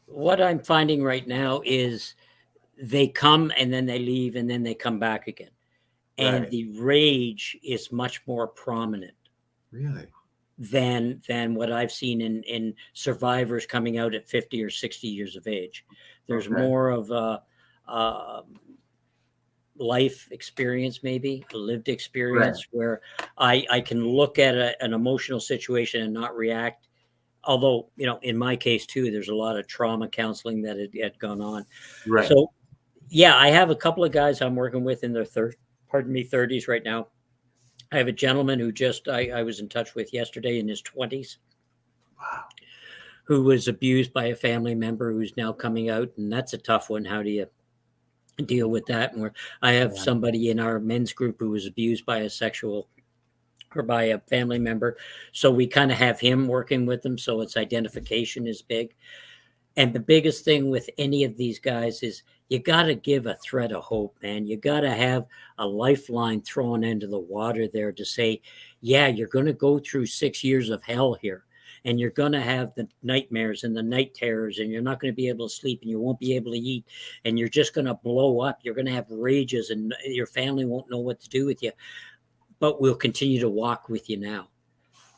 C: What I'm finding right now is they come and then they leave and then they come back again. And the rage is much more prominent.
B: Really?
C: Than what I've seen in survivors coming out at 50 or 60 years of age. There's more of a life experience, maybe a lived experience, where I can look at an emotional situation and not react. Although, you know, in my case too, there's a lot of trauma counseling that had gone on.
B: Right.
C: So, yeah, I have a couple of guys I'm working with in their 30s right now. I have a gentleman who I was in touch with yesterday in his 20s.
B: Wow.
C: Who was abused by a family member who's now coming out. And that's a tough one. How do you deal with that? And I have somebody in our men's group who was abused by by a family member. So we kind of have him working with them. So its identification is big. And the biggest thing with any of these guys is you got to give a thread of hope, man. You got to have a lifeline thrown into the water there to say, yeah, you're going to go through 6 years of hell here. And you're going to have the nightmares and the night terrors, and you're not going to be able to sleep, and you won't be able to eat, and you're just going to blow up. You're going to have rages, and your family won't know what to do with you. But we'll continue to walk with you now.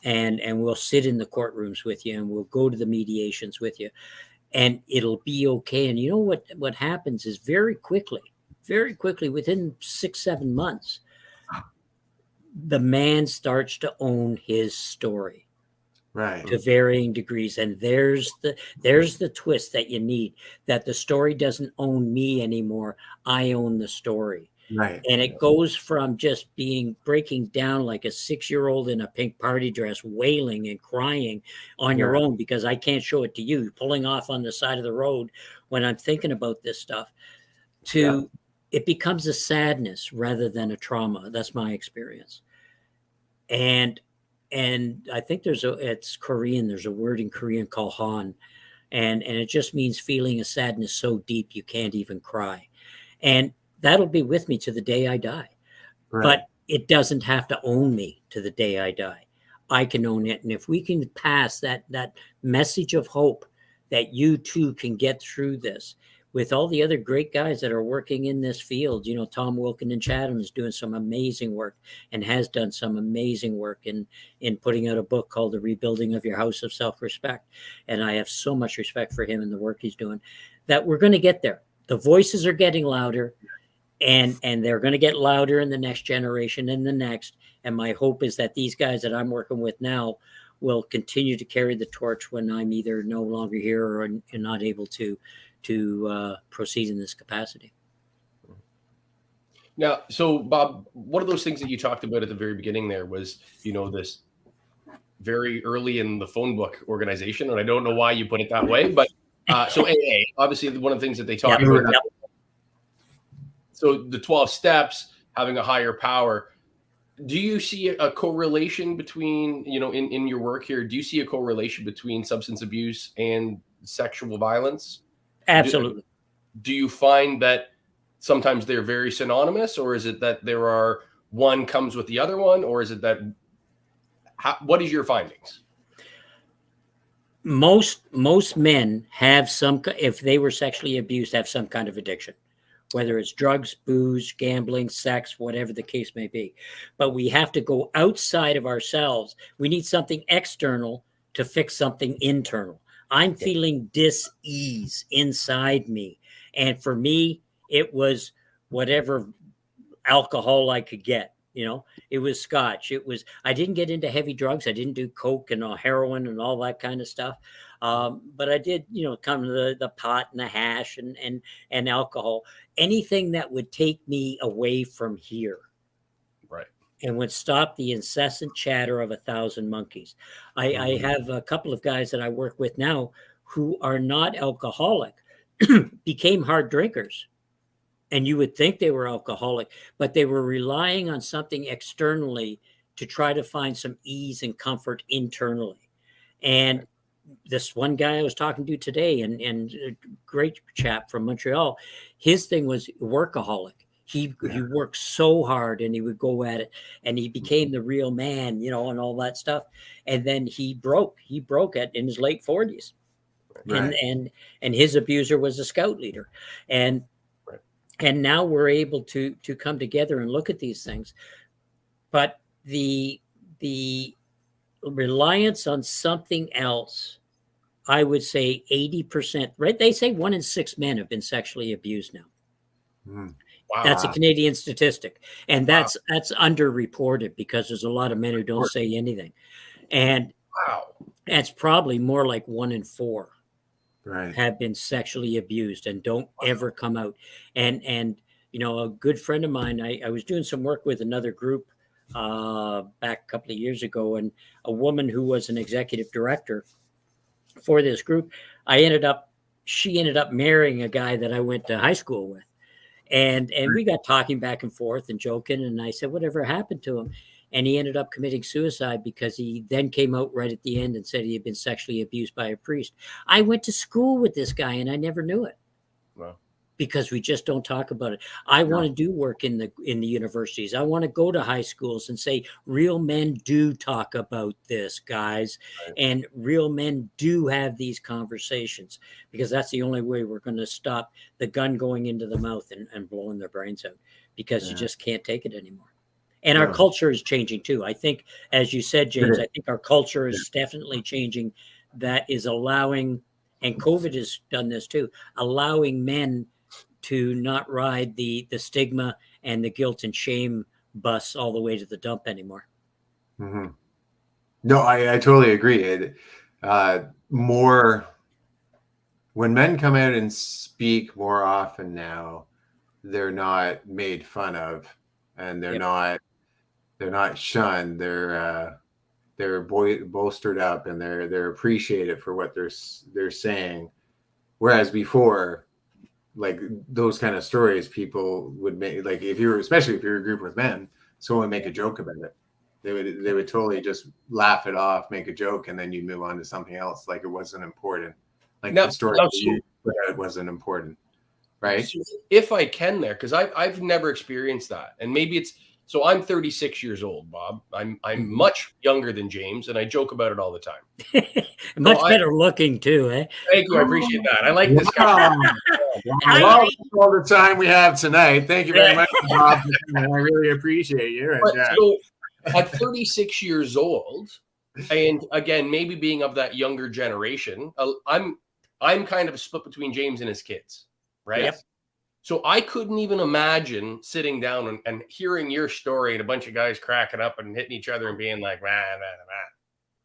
C: And we'll sit in the courtrooms with you, and we'll go to the mediations with you. And it'll be okay. And you know what happens is very quickly, within 6-7 months, the man starts to own his story.
B: Right.
C: To varying degrees. And there's the twist that you need, that the story doesn't own me anymore. I own the story.
B: Right.
C: And it goes from just breaking down like a 6-year-old in a pink party dress, wailing and crying on your own because I can't show it to you, pulling off on the side of the road when I'm thinking about this stuff, to it becomes a sadness rather than a trauma. That's my experience. And I think it's Korean. There's a word in Korean called han, and it just means feeling a sadness so deep you can't even cry. And that'll be with me to the day I die. Right. But it doesn't have to own me to the day I die. I can own it. And if we can pass that message of hope that you too can get through this with all the other great guys that are working in this field, you know, Tom Wilkin and Chatham is doing some amazing work and has done some amazing work in putting out a book called The Rebuilding of Your House of Self-Respect. And I have so much respect for him and the work he's doing, that we're going to get there. The voices are getting louder. And they're going to get louder in the next generation and the next. And my hope is that these guys that I'm working with now will continue to carry the torch when I'm either no longer here or not able to proceed in this capacity.
A: Now, so Bob, one of those things that you talked about at the very beginning there was, you know, this very early in the phone book organization. And I don't know why you put it that way, but so AA, obviously one of the things that they talk about.
C: Yep.
A: So the 12 steps, having a higher power. Do you see a correlation between, you know, in your work here, do you see a correlation between substance abuse and sexual violence?
C: Absolutely.
A: Do you find that sometimes they're very synonymous, or is it that one comes with the other one, or is it that, what is your findings?
C: most men have some, if they were sexually abused, have some kind of addiction, whether it's drugs, booze, gambling, sex, whatever the case may be. But we have to go outside of ourselves. We need something external to fix something internal. I'm feeling dis-ease inside me. And for me, it was whatever alcohol I could get. You know, it was scotch. I didn't get into heavy drugs. I didn't do coke and heroin and all that kind of stuff. But I did, come to the pot and the hash and alcohol, anything that would take me away from here.
A: Right.
C: And would stop the incessant chatter of 1,000 monkeys. I have a couple of guys that I work with now who are not alcoholic, became hard drinkers. And you would think they were alcoholic, but they were relying on something externally to try to find some ease and comfort internally. And this one guy I was talking to today, and a great chap from Montreal, his thing was workaholic. He worked so hard and he would go at it, and he became the real man, and all that stuff. And then he broke it in his late 40s. Right. And his abuser was a scout leader. And now we're able to come together and look at these things. But the reliance on something else, I would say 80%, right? They say 1 in 6 men have been sexually abused now. Wow. That's a Canadian statistic. And that's underreported because there's a lot of men who don't say anything. And that's probably more like 1 in 4. Right. Have been sexually abused and don't ever come out. And a good friend of mine, I was doing some work with another group back a couple of years ago, and a woman who was an executive director for this group, she ended up marrying a guy that I went to high school with. And we got talking back and forth and joking, and I said, whatever happened to him? And he ended up committing suicide because he then came out right at the end and said he had been sexually abused by a priest. I went to school with this guy and I never knew it. Wow. Because we just don't talk about it. I want to do work in the universities. I want to go to high schools and say, real men do talk about this, guys. Right. And real men do have these conversations, because that's the only way we're going to stop the gun going into the mouth and blowing their brains out, because you just can't take it anymore. And our culture is changing too. I think, as you said, James, I think our culture is definitely changing. That is allowing, and COVID has done this too, allowing men to not ride the stigma and the guilt and shame bus all the way to the dump anymore.
B: Mm-hmm. No, I totally agree. More when men come out and speak more often now, they're not made fun of, and they're not shunned. They're bolstered up, and they're appreciated for what they're saying. Whereas before, like those kind of stories, people would make, like especially if you're a group with men, someone would make a joke about it. They would totally just laugh it off, make a joke, and then you move on to something else, like it wasn't important. Like the story you put out wasn't important, right?
A: So if I can there, because I've never experienced that, and maybe it's. So I'm 36 years old, Bob. I'm much younger than James, and I joke about it all the time.
C: Much better looking too, eh?
A: Thank you. I appreciate that. I like this guy.
B: All the time we have tonight. Thank you very much, Bob. I really appreciate you.
A: So at 36 years old, and again, maybe being of that younger generation, I'm kind of split between James and his kids, right? Yep. So I couldn't even imagine sitting down and hearing your story and a bunch of guys cracking up and hitting each other and being like, man.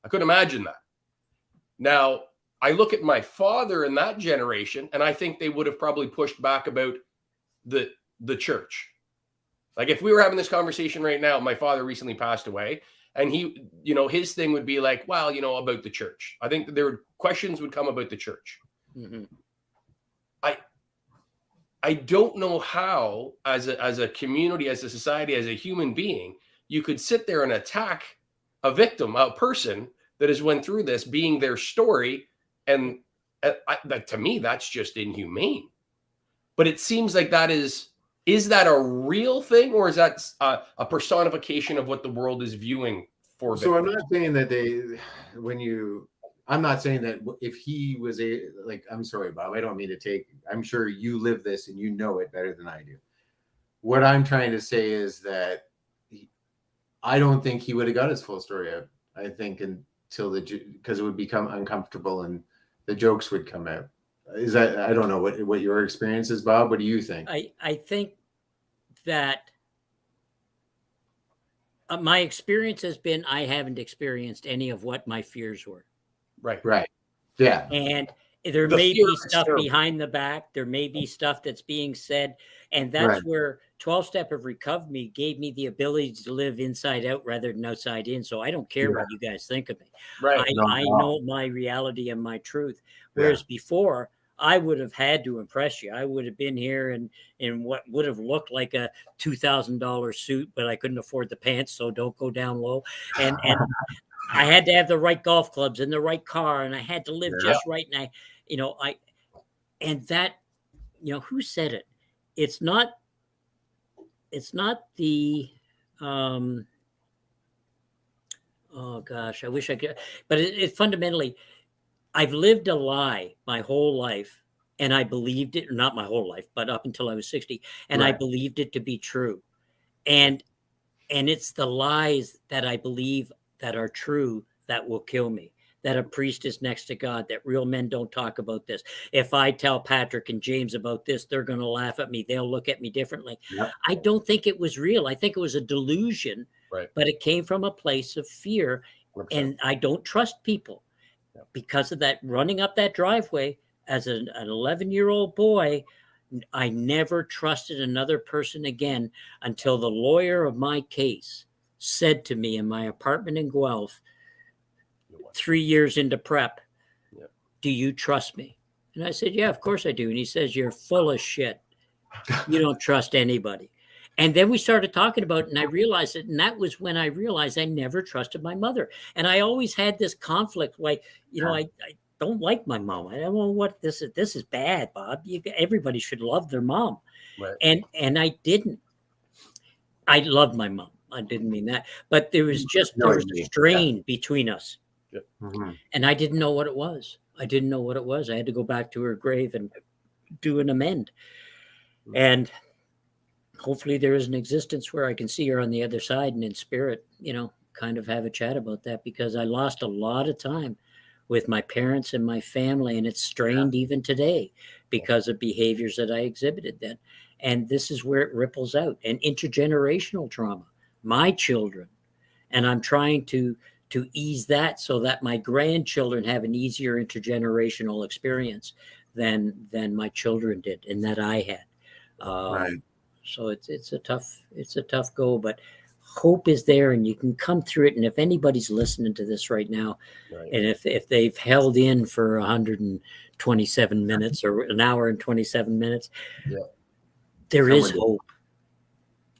A: I couldn't imagine that. Now, I look at my father and that generation, and I think they would have probably pushed back about the church. Like if we were having this conversation right now, my father recently passed away, and he, his thing would be like, well, about the church. I think that questions would come about the church. Mm-hmm. I don't know how, as a community, as a society, as a human being, you could sit there and attack a victim, a person that has went through this, being their story, and to me, that's just inhumane. But it seems like that is that a real thing, or is that a personification of what the world is viewing for victims?
B: So I'm not saying that when you I'm not saying that if he was I'm sorry, Bob, I don't mean to take, I'm sure you live this and you know it better than I do. What I'm trying to say is that I don't think he would have got his full story out. I think because it would become uncomfortable and the jokes would come out. Is that, I don't know what your experience is, Bob. What do you think?
C: I think that my experience has been I haven't experienced any of what my fears were.
B: Right. Yeah.
C: And there may be stuff behind the back. There may be stuff that's being said. And that's where 12-step of recovery gave me the ability to live inside out rather than outside in. So I don't care what you guys think of me.
A: Right.
C: I know my reality and my truth. Whereas before, I would have had to impress you. I would have been here in what would have looked like a $2,000 suit, but I couldn't afford the pants, so don't go down low. And I had to have the right golf clubs and the right car, and I had to live just right. And who said it? It's not the, oh gosh, I wish I could, but it fundamentally, I've lived a lie my whole life, and I believed it, not my whole life, but up until I was 60, and I believed it to be true. And it's the lies that I believe that are true that will kill me. That a priest is next to God, that real men don't talk about this. If I tell Patrick and James about this, they're going to laugh at me. They'll look at me differently. Yep. I don't think it was real. I think it was a delusion, but it came from a place of fear. 100%. And I don't trust people because of that. Running up that driveway as an 11-year-old boy, I never trusted another person again until the lawyer of my case said to me in my apartment in Guelph, 3 years into prep, do you trust me? And I said, yeah, of course I do. And he says, you're full of shit. You don't trust anybody. And then we started talking about it, and I realized it. And that was when I realized I never trusted my mother. And I always had this conflict, like, I don't like my mom. I don't know what this is. This is bad, Bob. Everybody should love their mom. Right. And I didn't. I loved my mom. I didn't mean that. But there was a strain between us. Yep. Mm-hmm. And I didn't know what it was. I had to go back to her grave and do an amend. Mm-hmm. And hopefully there is an existence where I can see her on the other side and in spirit, kind of have a chat about that, because I lost a lot of time with my parents and my family, and it's strained even today because of behaviors that I exhibited then. And this is where it ripples out, and intergenerational trauma, my children. And I'm trying to ease that so that my grandchildren have an easier intergenerational experience than my children did and that I had. So it's a tough go, but hope is there, and you can come through it. And if anybody's listening to this right now, and if they've held in for 127 minutes or an hour and 27 minutes, there is hope.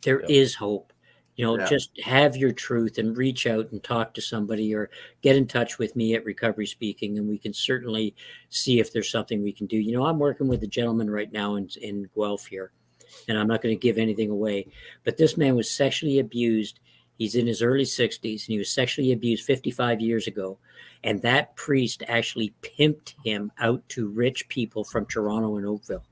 C: There is hope. Just have your truth and reach out and talk to somebody, or get in touch with me at Recovery Speaking, and we can certainly see if there's something we can do. I'm working with a gentleman right now in Guelph here, and I'm not going to give anything away, but this man was sexually abused. He's in his early 60s, and he was sexually abused 55 years ago. And that priest actually pimped him out to rich people from Toronto and Oakville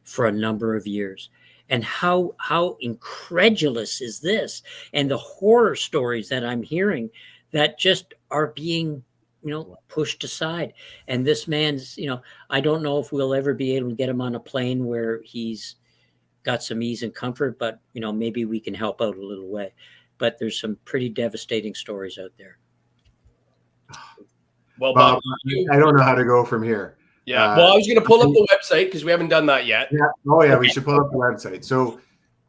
C: for a number of years. And how incredulous is this? And the horror stories that I'm hearing that just are being, pushed aside. And this man's, I don't know if we'll ever be able to get him on a plane where he's got some ease and comfort, but, maybe we can help out a little way. But there's some pretty devastating stories out there.
A: Well, Bob,
B: I don't know how to go from here.
A: Yeah. Well, I was going to pull up the website because we haven't done that yet.
B: Yeah. Oh, yeah. We should pull up the website. So,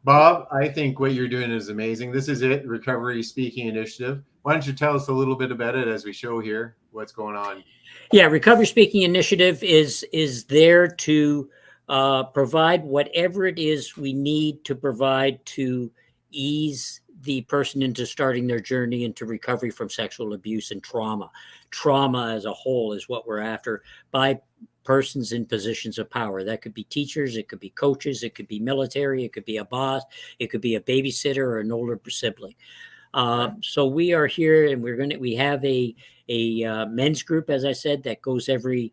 B: Bob, I think what you're doing is amazing. This is it, Recovery Speaking Initiative. Why don't you tell us a little bit about it as we show here what's going on?
C: Yeah, Recovery Speaking Initiative is there to provide whatever it is we need to provide to ease the person into starting their journey into recovery from sexual abuse and trauma. Trauma as a whole is what we're after by persons in positions of power. That could be teachers, it could be coaches, it could be military, it could be a boss, it could be a babysitter or an older sibling. So we are here, and we have a a men's group, as I said, that goes every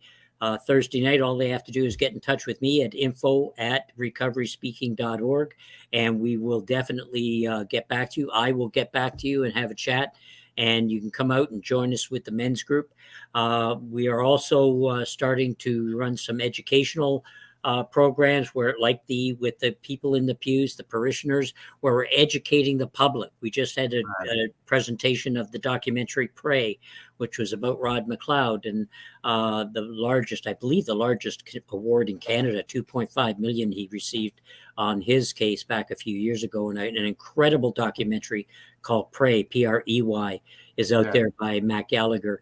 C: Thursday night. All they have to do is get in touch with me at info@recoveryspeaking.org, and we will definitely get back to you. I will get back to you and have a chat, and you can come out and join us with the men's group. We are also starting to run some educational programs where, like with the people in the pews, the parishioners, where we're educating the public. We just had a presentation of the documentary Pray, which was about Rod McLeod, and I believe the largest award in Canada, 2.5 million he received on his case back a few years ago. And an incredible documentary called Pray, Prey, is out there by Matt Gallagher.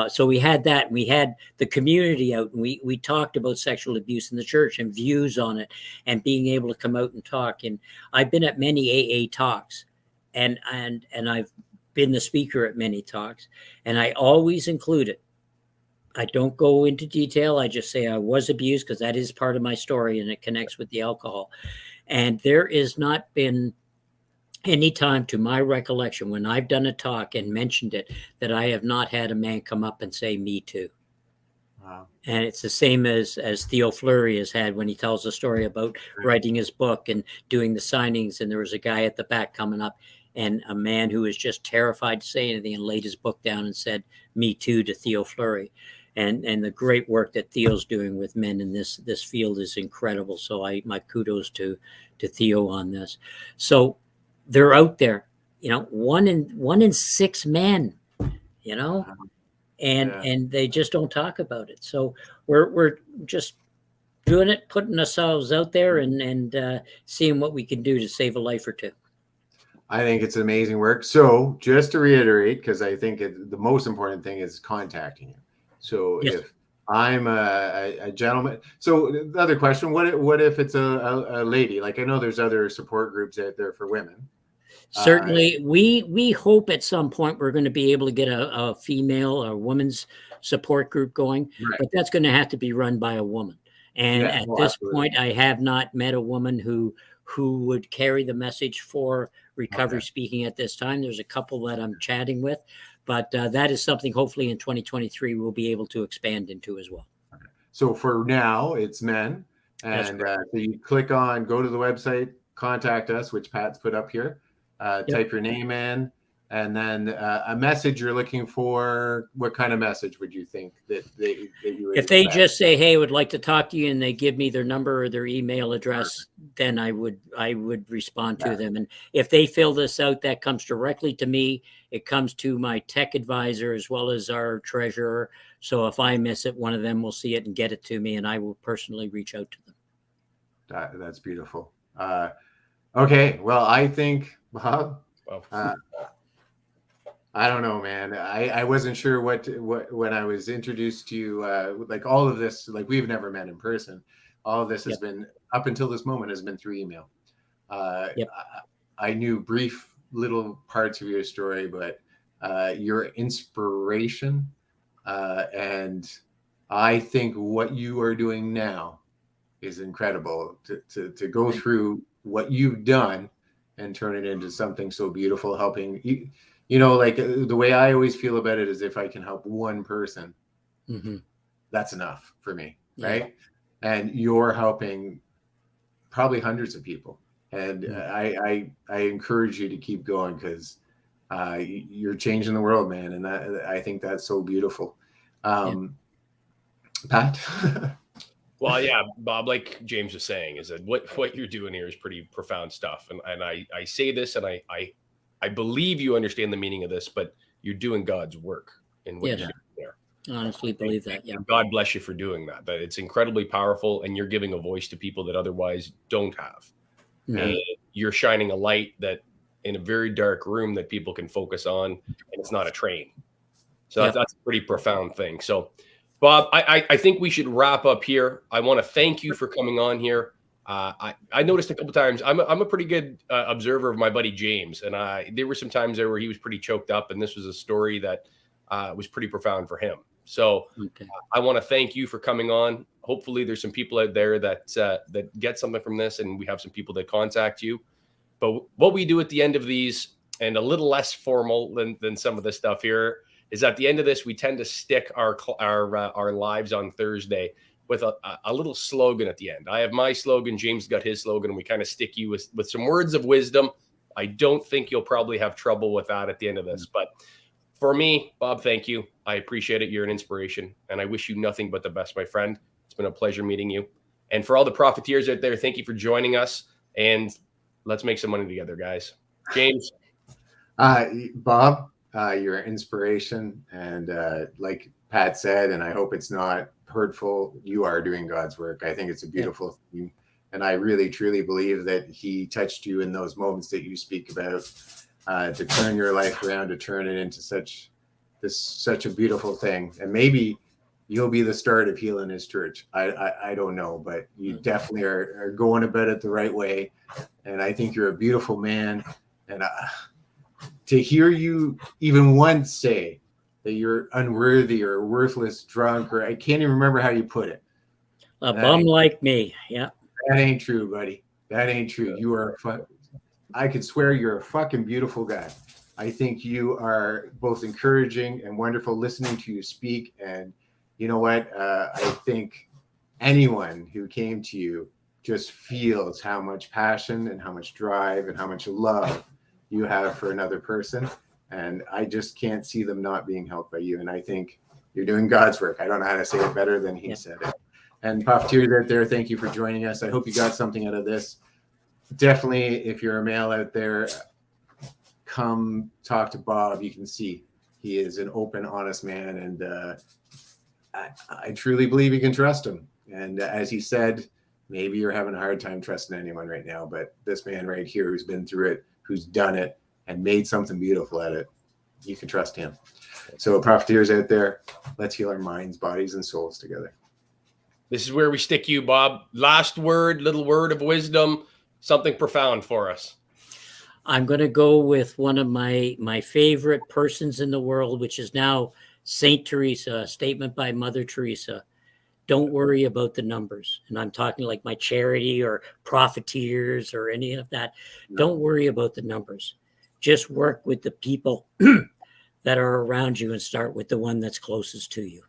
C: So we had that. We had the community out, and we talked about sexual abuse in the church and views on it, and being able to come out and talk. And I've been at many AA talks, and I've been the speaker at many talks, and I always include it. I don't go into detail. I just say I was abused, because that is part of my story, and it connects with the alcohol. And there has not been any time, to my recollection, when I've done a talk and mentioned it, that I have not had a man come up and say, "Me too." Wow. And it's the same as Theo Fleury has had when he tells a story about writing his book and doing the signings. And there was a guy at the back coming up, and a man who was just terrified to say anything, and laid his book down and said, "Me too," to Theo Fleury. And the great work that Theo's doing with men in this field is incredible. So my kudos to Theo on this. So they're out there, one in 6 men, and they just don't talk about it. So we're just doing it, putting ourselves out there, and seeing what we can do to save a life or two.
B: I think it's amazing work. So just to reiterate, because I think the most important thing is contacting you. So yes. If I'm a gentleman, so the other question, what if it's a lady? Like, I know there's other support groups out there for women.
C: Certainly, we hope at some point we're going to be able to get a female or women's support group going, but that's going to have to be run by a woman. And at this point, I have not met a woman who would carry the message for Recovery Speaking at this time. There's a couple that I'm chatting with, but that is something hopefully in 2023 we'll be able to expand into as well.
B: So for now, it's men, and so you go to the website, contact us, which Pat's put up here. Type your name in, and then a message you're looking for. What kind of message would you think that you would
C: if they just say, "Hey, I would like to talk to you," and they give me their number or their email address, then I would respond to them. And if they fill this out, that comes directly to me. It comes to my tech advisor as well as our treasurer. So if I miss it, one of them will see it and get it to me, and I will personally reach out to them.
B: That's beautiful. Okay, well, I think, Bob, I don't know, man. I wasn't sure what when I was introduced to you, like all of this, like we've never met in person. All of this has been, up until this moment, has been through email. I knew brief little parts of your story, but your inspiration, and I think what you are doing now is incredible to go through what you've done and turn it into something so beautiful, helping like the way I always feel about it is, if I can help one person, that's enough for me, right? And you're helping probably hundreds of people, and I encourage you to keep going, because you're changing the world, man, and I think that's so beautiful. Pat.
A: Well, yeah, Bob, like James was saying, is that what you're doing here is pretty profound stuff. And I say this, and I believe you understand the meaning of this, but you're doing God's work in what you're doing there.
C: I honestly believe that. Yeah.
A: God bless you for doing that. That it's incredibly powerful, and you're giving a voice to people that otherwise don't have. And you're shining a light that in a very dark room that people can focus on, and it's not a train. So that's a pretty profound thing. So, Bob, I think we should wrap up here. I want to thank you for coming on here. I noticed a couple times I'm a pretty good observer of my buddy James, and there were some times there where he was pretty choked up, and this was a story that was pretty profound for him. So I want to thank you for coming on. Hopefully, there's some people out there that get something from this, and we have some people that contact you. But what we do at the end of these, and a little less formal than some of the stuff here, is at the end of this, we tend to stick our lives on Thursday with a little slogan at the end. I have my slogan, James got his slogan, and we kind of stick you with some words of wisdom. I don't think you'll probably have trouble with that at the end of this. But for me, Bob, thank you. I appreciate it. You're an inspiration, and I wish you nothing but the best, my friend. It's been a pleasure meeting you. And for all the profiteers out there, thank you for joining us, and let's make some money together, guys. James.
B: Bob, you're an inspiration. And like Pat said, and I hope it's not hurtful, you are doing God's work. I think it's a beautiful thing. And I really, truly believe that he touched you in those moments that you speak about, to turn your life around, to turn it into such a beautiful thing. And maybe you'll be the start of healing his church. I don't know, but you definitely are going about it the right way. And I think you're a beautiful man. And to hear you even once say that you're unworthy or worthless, drunk, or I can't even remember how you put it.
C: A bum like me. Yeah.
B: That ain't true, buddy. That ain't true. You are I could swear you're a fucking beautiful guy. I think you are both encouraging and wonderful listening to you speak. And you know what? I think anyone who came to you just feels how much passion and how much drive and how much love you have for another person. And I just can't see them not being helped by you. And I think you're doing God's work. I don't know how to say it better than he said it. And profiteers out there, thank you for joining us. I hope you got something out of this. Definitely, if you're a male out there, come talk to Bob. You can see he is an open, honest man. And I truly believe you can trust him. And as he said, maybe you're having a hard time trusting anyone right now. But this man right here who's been through it, who's done it, and made something beautiful at it, you can trust him. So profiteers out there, let's heal our minds, bodies, and souls together.
A: This is where we stick you, Bob. Last word, little word of wisdom, something profound for us.
C: I'm going to go with one of my favorite persons in the world, which is now Saint Teresa, a statement by Mother Teresa. Don't worry about the numbers. And I'm talking like my charity or profiteers or any of that. Don't worry about the numbers. Just work with the people that are around you and start with the one that's closest to you.